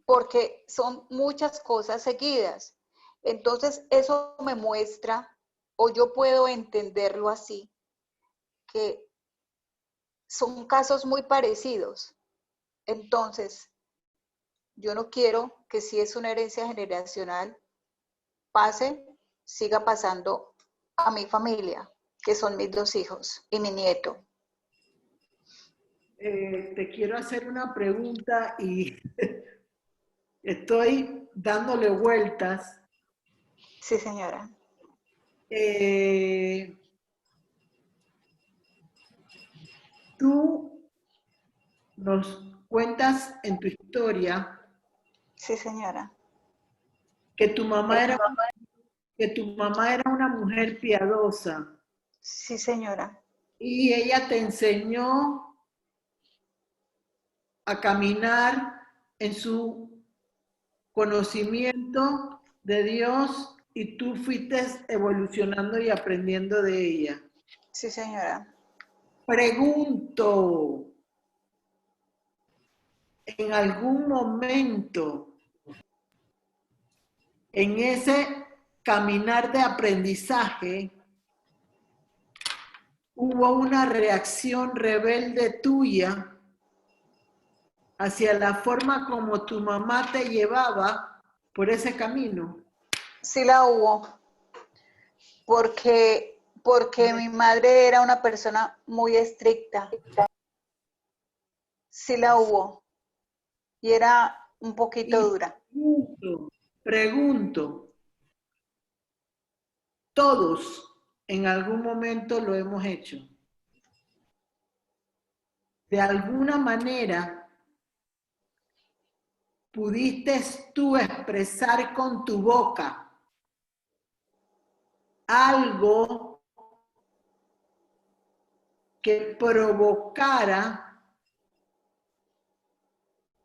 Porque son muchas cosas seguidas. Entonces, eso me muestra, o yo puedo entenderlo así, que son casos muy parecidos. Entonces, yo no quiero que si es una herencia generacional, siga pasando a mi familia, que son mis 2 hijos y mi nieto. Te quiero hacer una pregunta y estoy dándole vueltas. Sí, señora. Tú nos cuentas en tu historia Sí, señora. que tu mamá era una mujer piadosa Sí, señora. y ella te enseñó a caminar en su conocimiento de Dios y tú fuiste evolucionando y aprendiendo de ella. Sí, señora. Pregunto, en algún momento, en ese caminar de aprendizaje, hubo una reacción rebelde tuya hacia la forma como tu mamá te llevaba por ese camino. Sí la hubo, porque mi madre era una persona muy estricta. Sí la hubo, y era un poquito Y dura. pregunto, todos en algún momento lo hemos hecho. De alguna manera, pudiste tú expresar con tu boca algo que provocara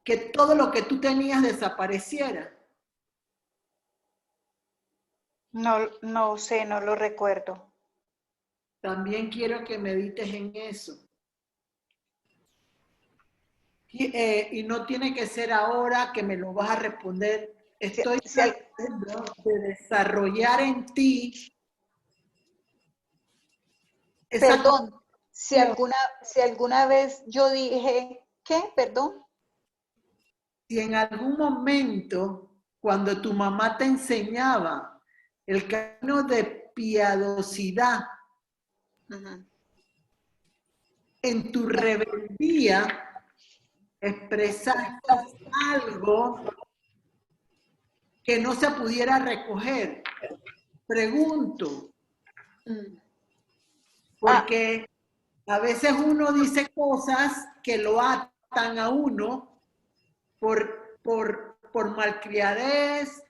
que todo lo que tú tenías desapareciera. No sé, no lo recuerdo. También quiero que medites en eso. Y no tiene que ser ahora que me lo vas a responder. Estoy tratando de desarrollar en ti esa... Perdón, si alguna vez yo dije, ¿qué? Perdón. Si en algún momento, cuando tu mamá te enseñaba el camino de piadosidad, en tu rebeldía expresaste algo que no se pudiera recoger. Pregunto, porque a veces uno dice cosas que lo atan a uno por malcriadez,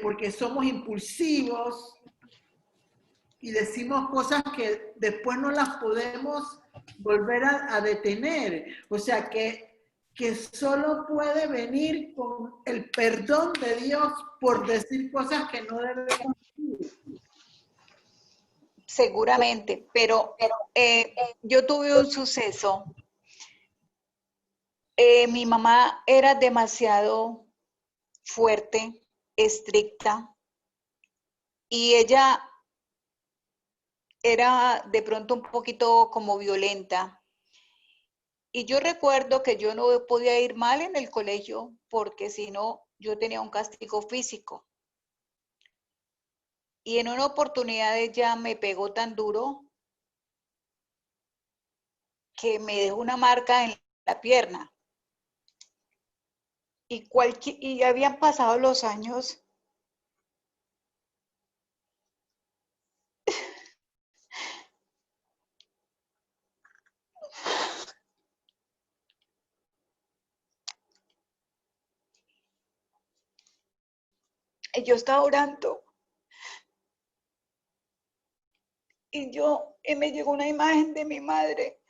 porque somos impulsivos. y decimos cosas que después no las podemos volver a detener. O sea, que solo puede venir con el perdón de Dios por decir cosas que no debemos decir. Seguramente, pero yo tuve un suceso. Mi mamá era demasiado fuerte, estricta, y ella era de pronto un poquito como violenta. Y yo recuerdo que yo no podía ir mal en el colegio porque si no, yo tenía un castigo físico. Y en una oportunidad ella me pegó tan duro que me dejó una marca en la pierna. Y habían pasado los años. Y yo estaba orando. Y me llegó una imagen de mi madre,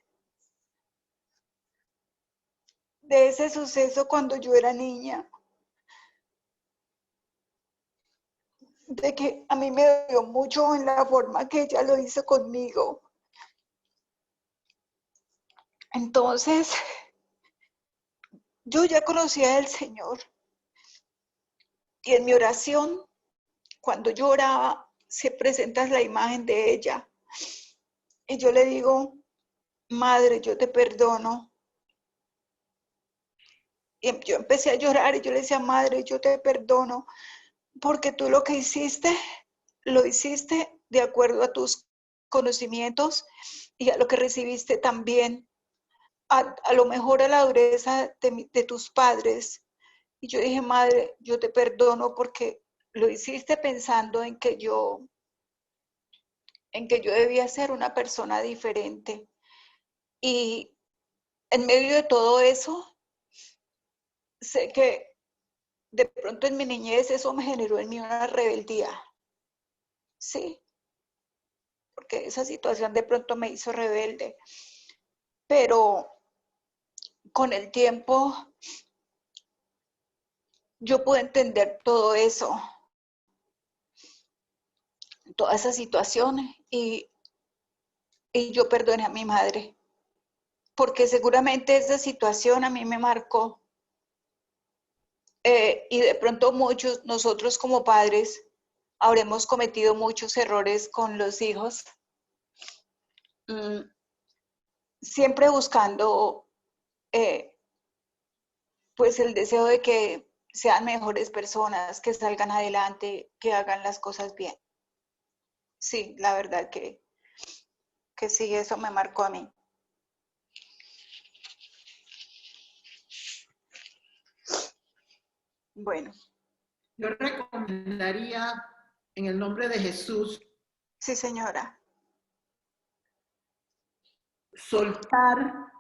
de ese suceso cuando yo era niña, de que a mí me dolió mucho en la forma que ella lo hizo conmigo. Entonces, yo ya conocía al Señor y en mi oración, cuando yo oraba, se presenta la imagen de ella y yo le digo, Madre, yo te perdono. Y yo empecé a llorar y yo le decía, Madre, yo te perdono, porque tú lo que hiciste, lo hiciste de acuerdo a tus conocimientos y a lo que recibiste también, a lo mejor a la dureza de tus padres. Y yo dije, Madre, yo te perdono porque lo hiciste pensando en que yo debía ser una persona diferente. Y en medio de todo eso, sé que de pronto en mi niñez eso me generó en mí una rebeldía. Sí, porque esa situación de pronto me hizo rebelde. Pero con el tiempo yo pude entender todo eso, toda esa situación y yo perdoné a mi madre, porque seguramente esa situación a mí me marcó. Y de pronto nosotros como padres, habremos cometido muchos errores con los hijos, siempre buscando pues el deseo de que sean mejores personas, que salgan adelante, que hagan las cosas bien. Sí, la verdad que sí, eso me marcó a mí. Bueno. Yo recomendaría, en el nombre de Jesús, Sí, señora. soltar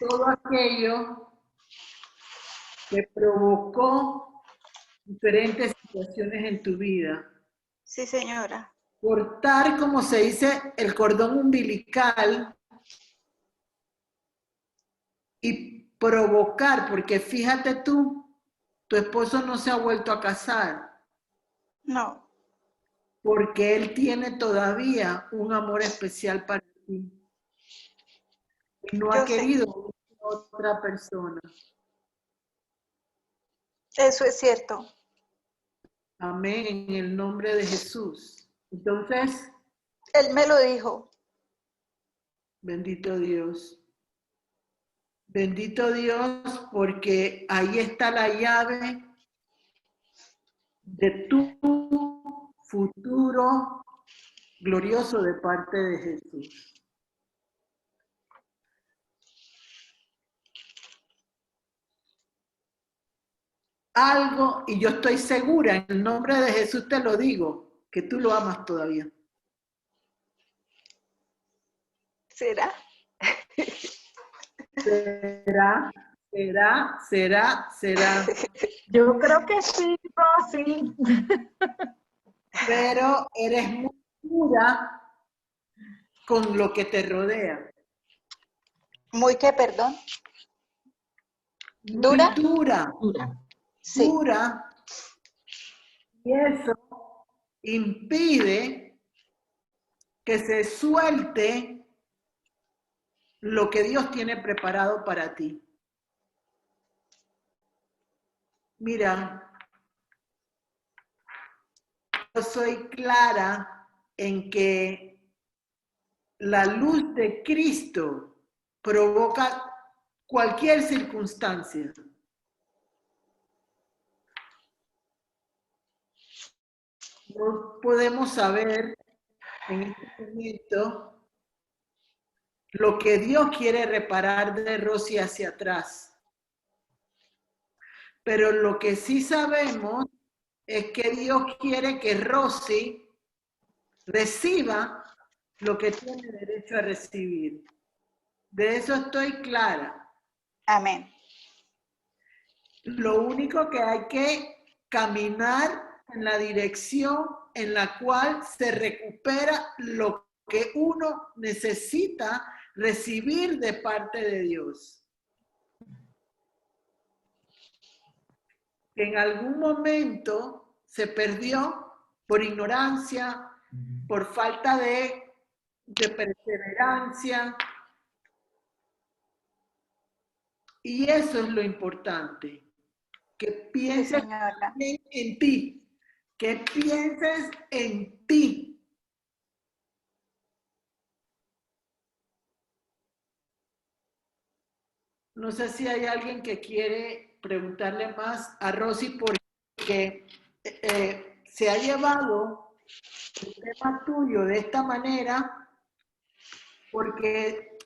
todo aquello que provocó diferentes situaciones en tu vida. Sí, señora. Cortar, como se dice, el cordón umbilical y provocar, porque fíjate tú, tu esposo no se ha vuelto a casar. No. Porque él tiene todavía un amor especial para ti. Y no ha querido otra persona. Eso es cierto. Amén, en el nombre de Jesús. Entonces, él me lo dijo. Bendito Dios. Bendito Dios, porque ahí está la llave de tu futuro glorioso de parte de Jesús. Algo, y yo estoy segura, en el nombre de Jesús te lo digo, que tú lo amas todavía. ¿Será? Será. Yo creo que sí, Rosy. pero eres muy dura con lo que te rodea. ¿Muy qué, perdón? Muy ¿Dura? dura, Sí. dura. Y eso impide que se suelte lo que Dios tiene preparado para ti. Mira, yo soy clara en que la luz de Cristo provoca cualquier circunstancia. No podemos saber en este momento lo que Dios quiere reparar de Rosy hacia atrás. Pero lo que sí sabemos es que Dios quiere que Rosy reciba lo que tiene derecho a recibir. De eso estoy clara. Amén. Lo único que hay que caminar en la dirección en la cual se recupera lo que uno necesita recibir de parte de Dios. Que en algún momento se perdió por ignorancia, por falta de perseverancia. Y eso es lo importante, que pienses Sí, en ti, que pienses en ti. No sé si hay alguien que quiere preguntarle más a Rosy porque se ha llevado el tema tuyo de esta manera porque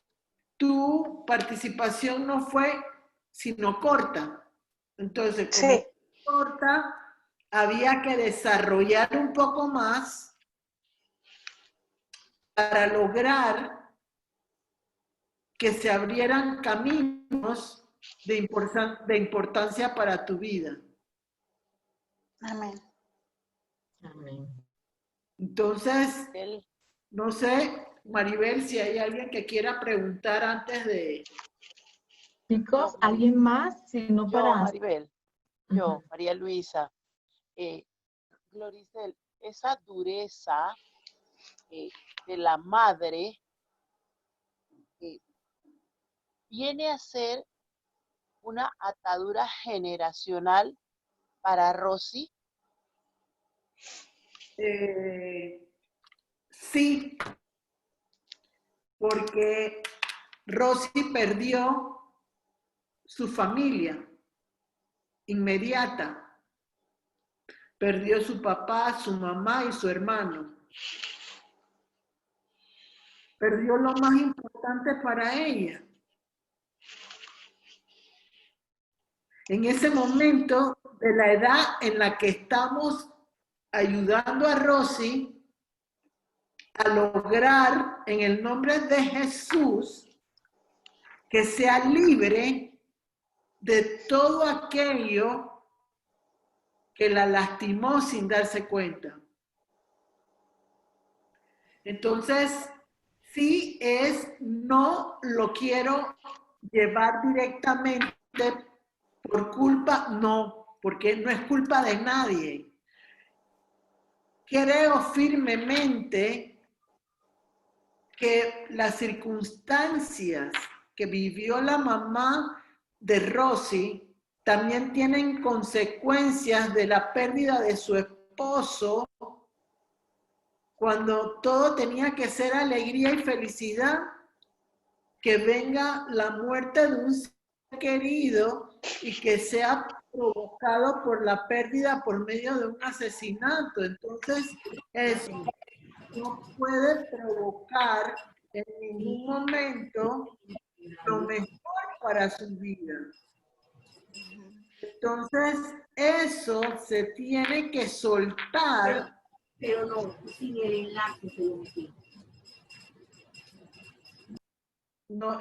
tu participación no fue sino corta. Entonces, como sí. corta, había que desarrollar un poco más para lograr que se abrieran caminos de importancia para tu vida. Amén. Amén. Entonces, no sé, Maribel, si hay alguien que quiera preguntar antes de... Chicos, ¿alguien más? Si no, Yo, para... Maribel, yo, María Luisa, Gloricel, esa dureza de la madre viene a ser una atadura generacional para Rosy. Sí, porque Rosy perdió su familia inmediata. Perdió su papá, su mamá y su hermano. Perdió lo más importante para ella. En ese momento de la edad en la que estamos ayudando a Rosy a lograr en el nombre de Jesús que sea libre de todo aquello que la lastimó sin darse cuenta. Entonces, sí no lo quiero llevar directamente por culpa, no, porque no es culpa de nadie. Creo firmemente que las circunstancias que vivió la mamá de Rosy también tienen consecuencias de la pérdida de su esposo cuando todo tenía que ser alegría y felicidad, que venga la muerte de un ser querido y que sea provocado por la pérdida por medio de un asesinato. Entonces, eso no puede provocar en ningún momento lo mejor para su vida. Entonces, eso se tiene que soltar. Pero no, sin el enlace se lo metí. No,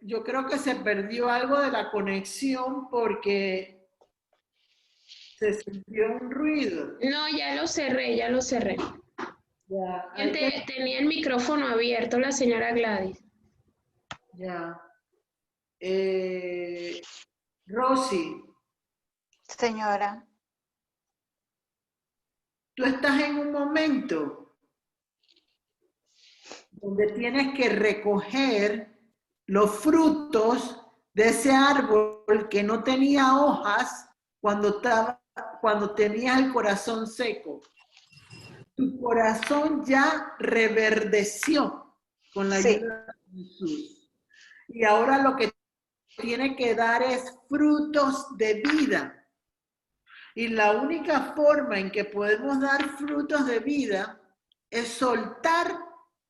yo creo que se perdió algo de la conexión porque Se sintió un ruido. No, ya lo cerré, ya lo cerré. Ya, hay que- Tenía el micrófono abierto la señora Gladys. ya. Rosy, Señora, tú estás en un momento donde tienes que recoger los frutos de ese árbol que no tenía hojas cuando tenías el corazón seco. Tu corazón ya reverdeció con la sí, ayuda de Jesús. Y ahora lo que tiene que dar es frutos de vida. Y la única forma en que podemos dar frutos de vida es soltar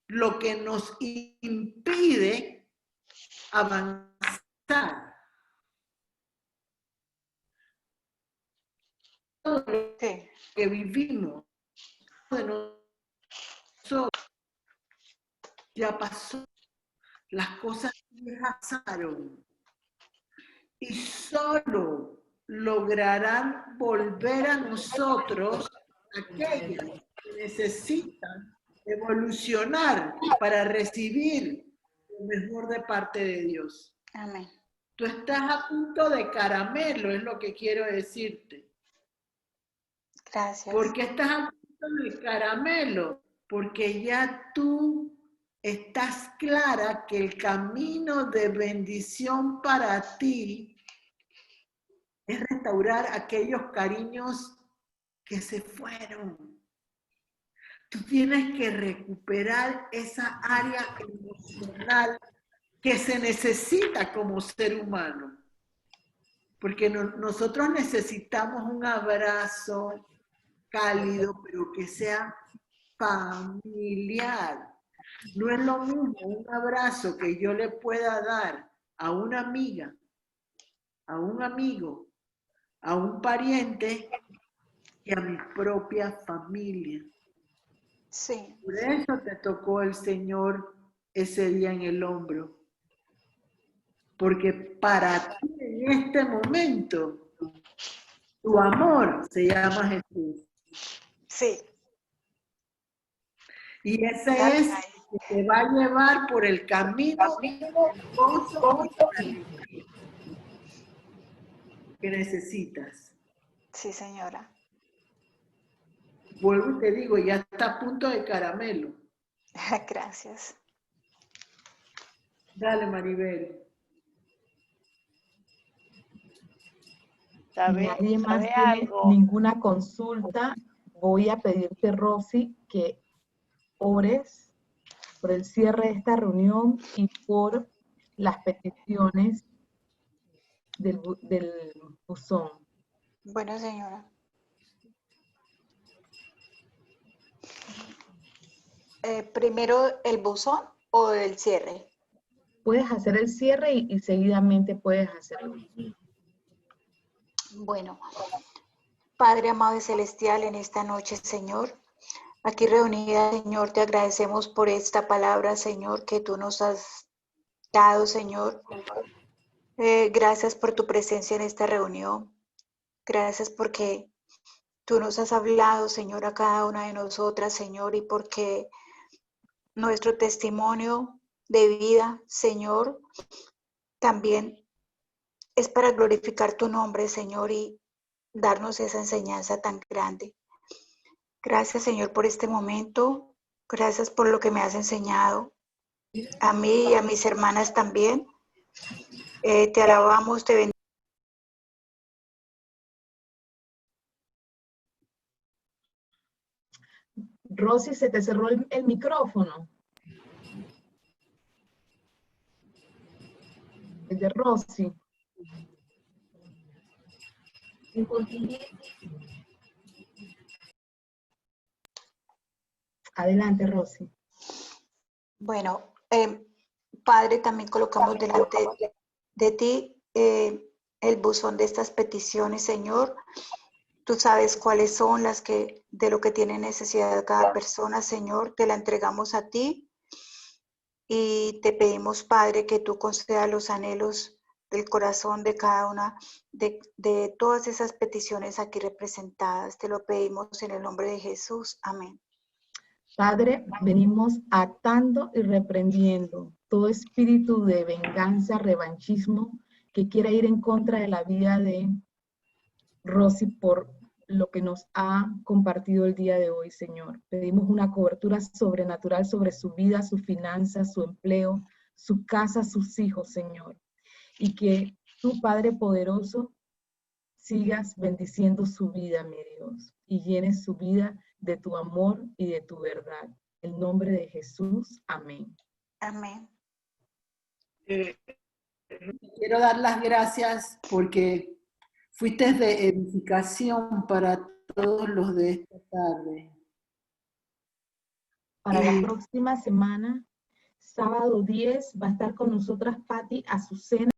lo que nos impide avanzar. Todo lo sí, que vivimos de nosotros ya pasó. Las cosas ya pasaron. Y solo lograrán volver a nosotros aquellas que necesitan evolucionar para recibir lo mejor de parte de Dios. amén. Tú estás a punto de caramelo, es lo que quiero decirte. Gracias. ¿Por qué estás a punto de caramelo? Porque ya tú estás clara que el camino de bendición para ti es restaurar aquellos cariños que se fueron. Tú tienes que recuperar esa área emocional que se necesita como ser humano. Porque nosotros necesitamos un abrazo cálido, pero que sea familiar. No es lo mismo un abrazo que yo le pueda dar a una amiga, a un amigo, a un pariente y a mi propia familia. Sí, Por eso te tocó el Señor ese día en el hombro. Porque para ti en este momento, tu amor se llama Jesús. sí, Y ese es el que te va a llevar por el camino del gozo y la alegría que necesitas. sí, señora. Vuelvo y te digo, ya está a punto de caramelo. Gracias. Dale, Maribel. Nadie más ¿Sabe tiene algo? ninguna consulta. Voy a pedirte, Rosy, que ores por el cierre de esta reunión y por las peticiones del buzón. Bueno, señora. Primero el buzón o el cierre. Puedes hacer el cierre y seguidamente puedes hacerlo. Bueno, Padre amado y celestial, en esta noche, Señor, aquí reunida, Señor, te agradecemos por esta palabra, Señor, que tú nos has dado, Señor. Gracias por tu presencia en esta reunión. Gracias porque tú nos has hablado, Señor, a cada una de nosotras, Señor, y porque nuestro testimonio de vida, Señor, también es para glorificar tu nombre, Señor, y darnos esa enseñanza tan grande. Gracias, Señor, por este momento. Gracias por lo que me has enseñado. A mí y a mis hermanas también. Te alabamos, te bendecimos. Rosy, se te cerró el micrófono. El de Rosy. Adelante, Rosy. Bueno, Padre, también colocamos delante de ti el buzón de estas peticiones, Señor. Tú sabes cuáles son las que, de lo que tiene necesidad cada persona, Señor. Te la entregamos a ti y te pedimos, Padre, que tú concedas los anhelos del corazón de cada una de todas esas peticiones aquí representadas. Te lo pedimos en el nombre de Jesús. Amén. Padre, venimos atando y reprendiendo todo espíritu de venganza, revanchismo, que quiera ir en contra de la vida de Rosy por lo que nos ha compartido el día de hoy, Señor. Pedimos una cobertura sobrenatural sobre su vida, sus finanzas, su empleo, su casa, sus hijos, Señor. Y que tú, Padre poderoso, sigas bendiciendo su vida, mi Dios, y llenes su vida de tu amor y de tu verdad. En el nombre de Jesús, amén. Amén. Quiero dar las gracias porque fuiste de edificación para todos los de esta tarde. Para la próxima semana, sábado 10, va a estar con nosotras Patti Azucena.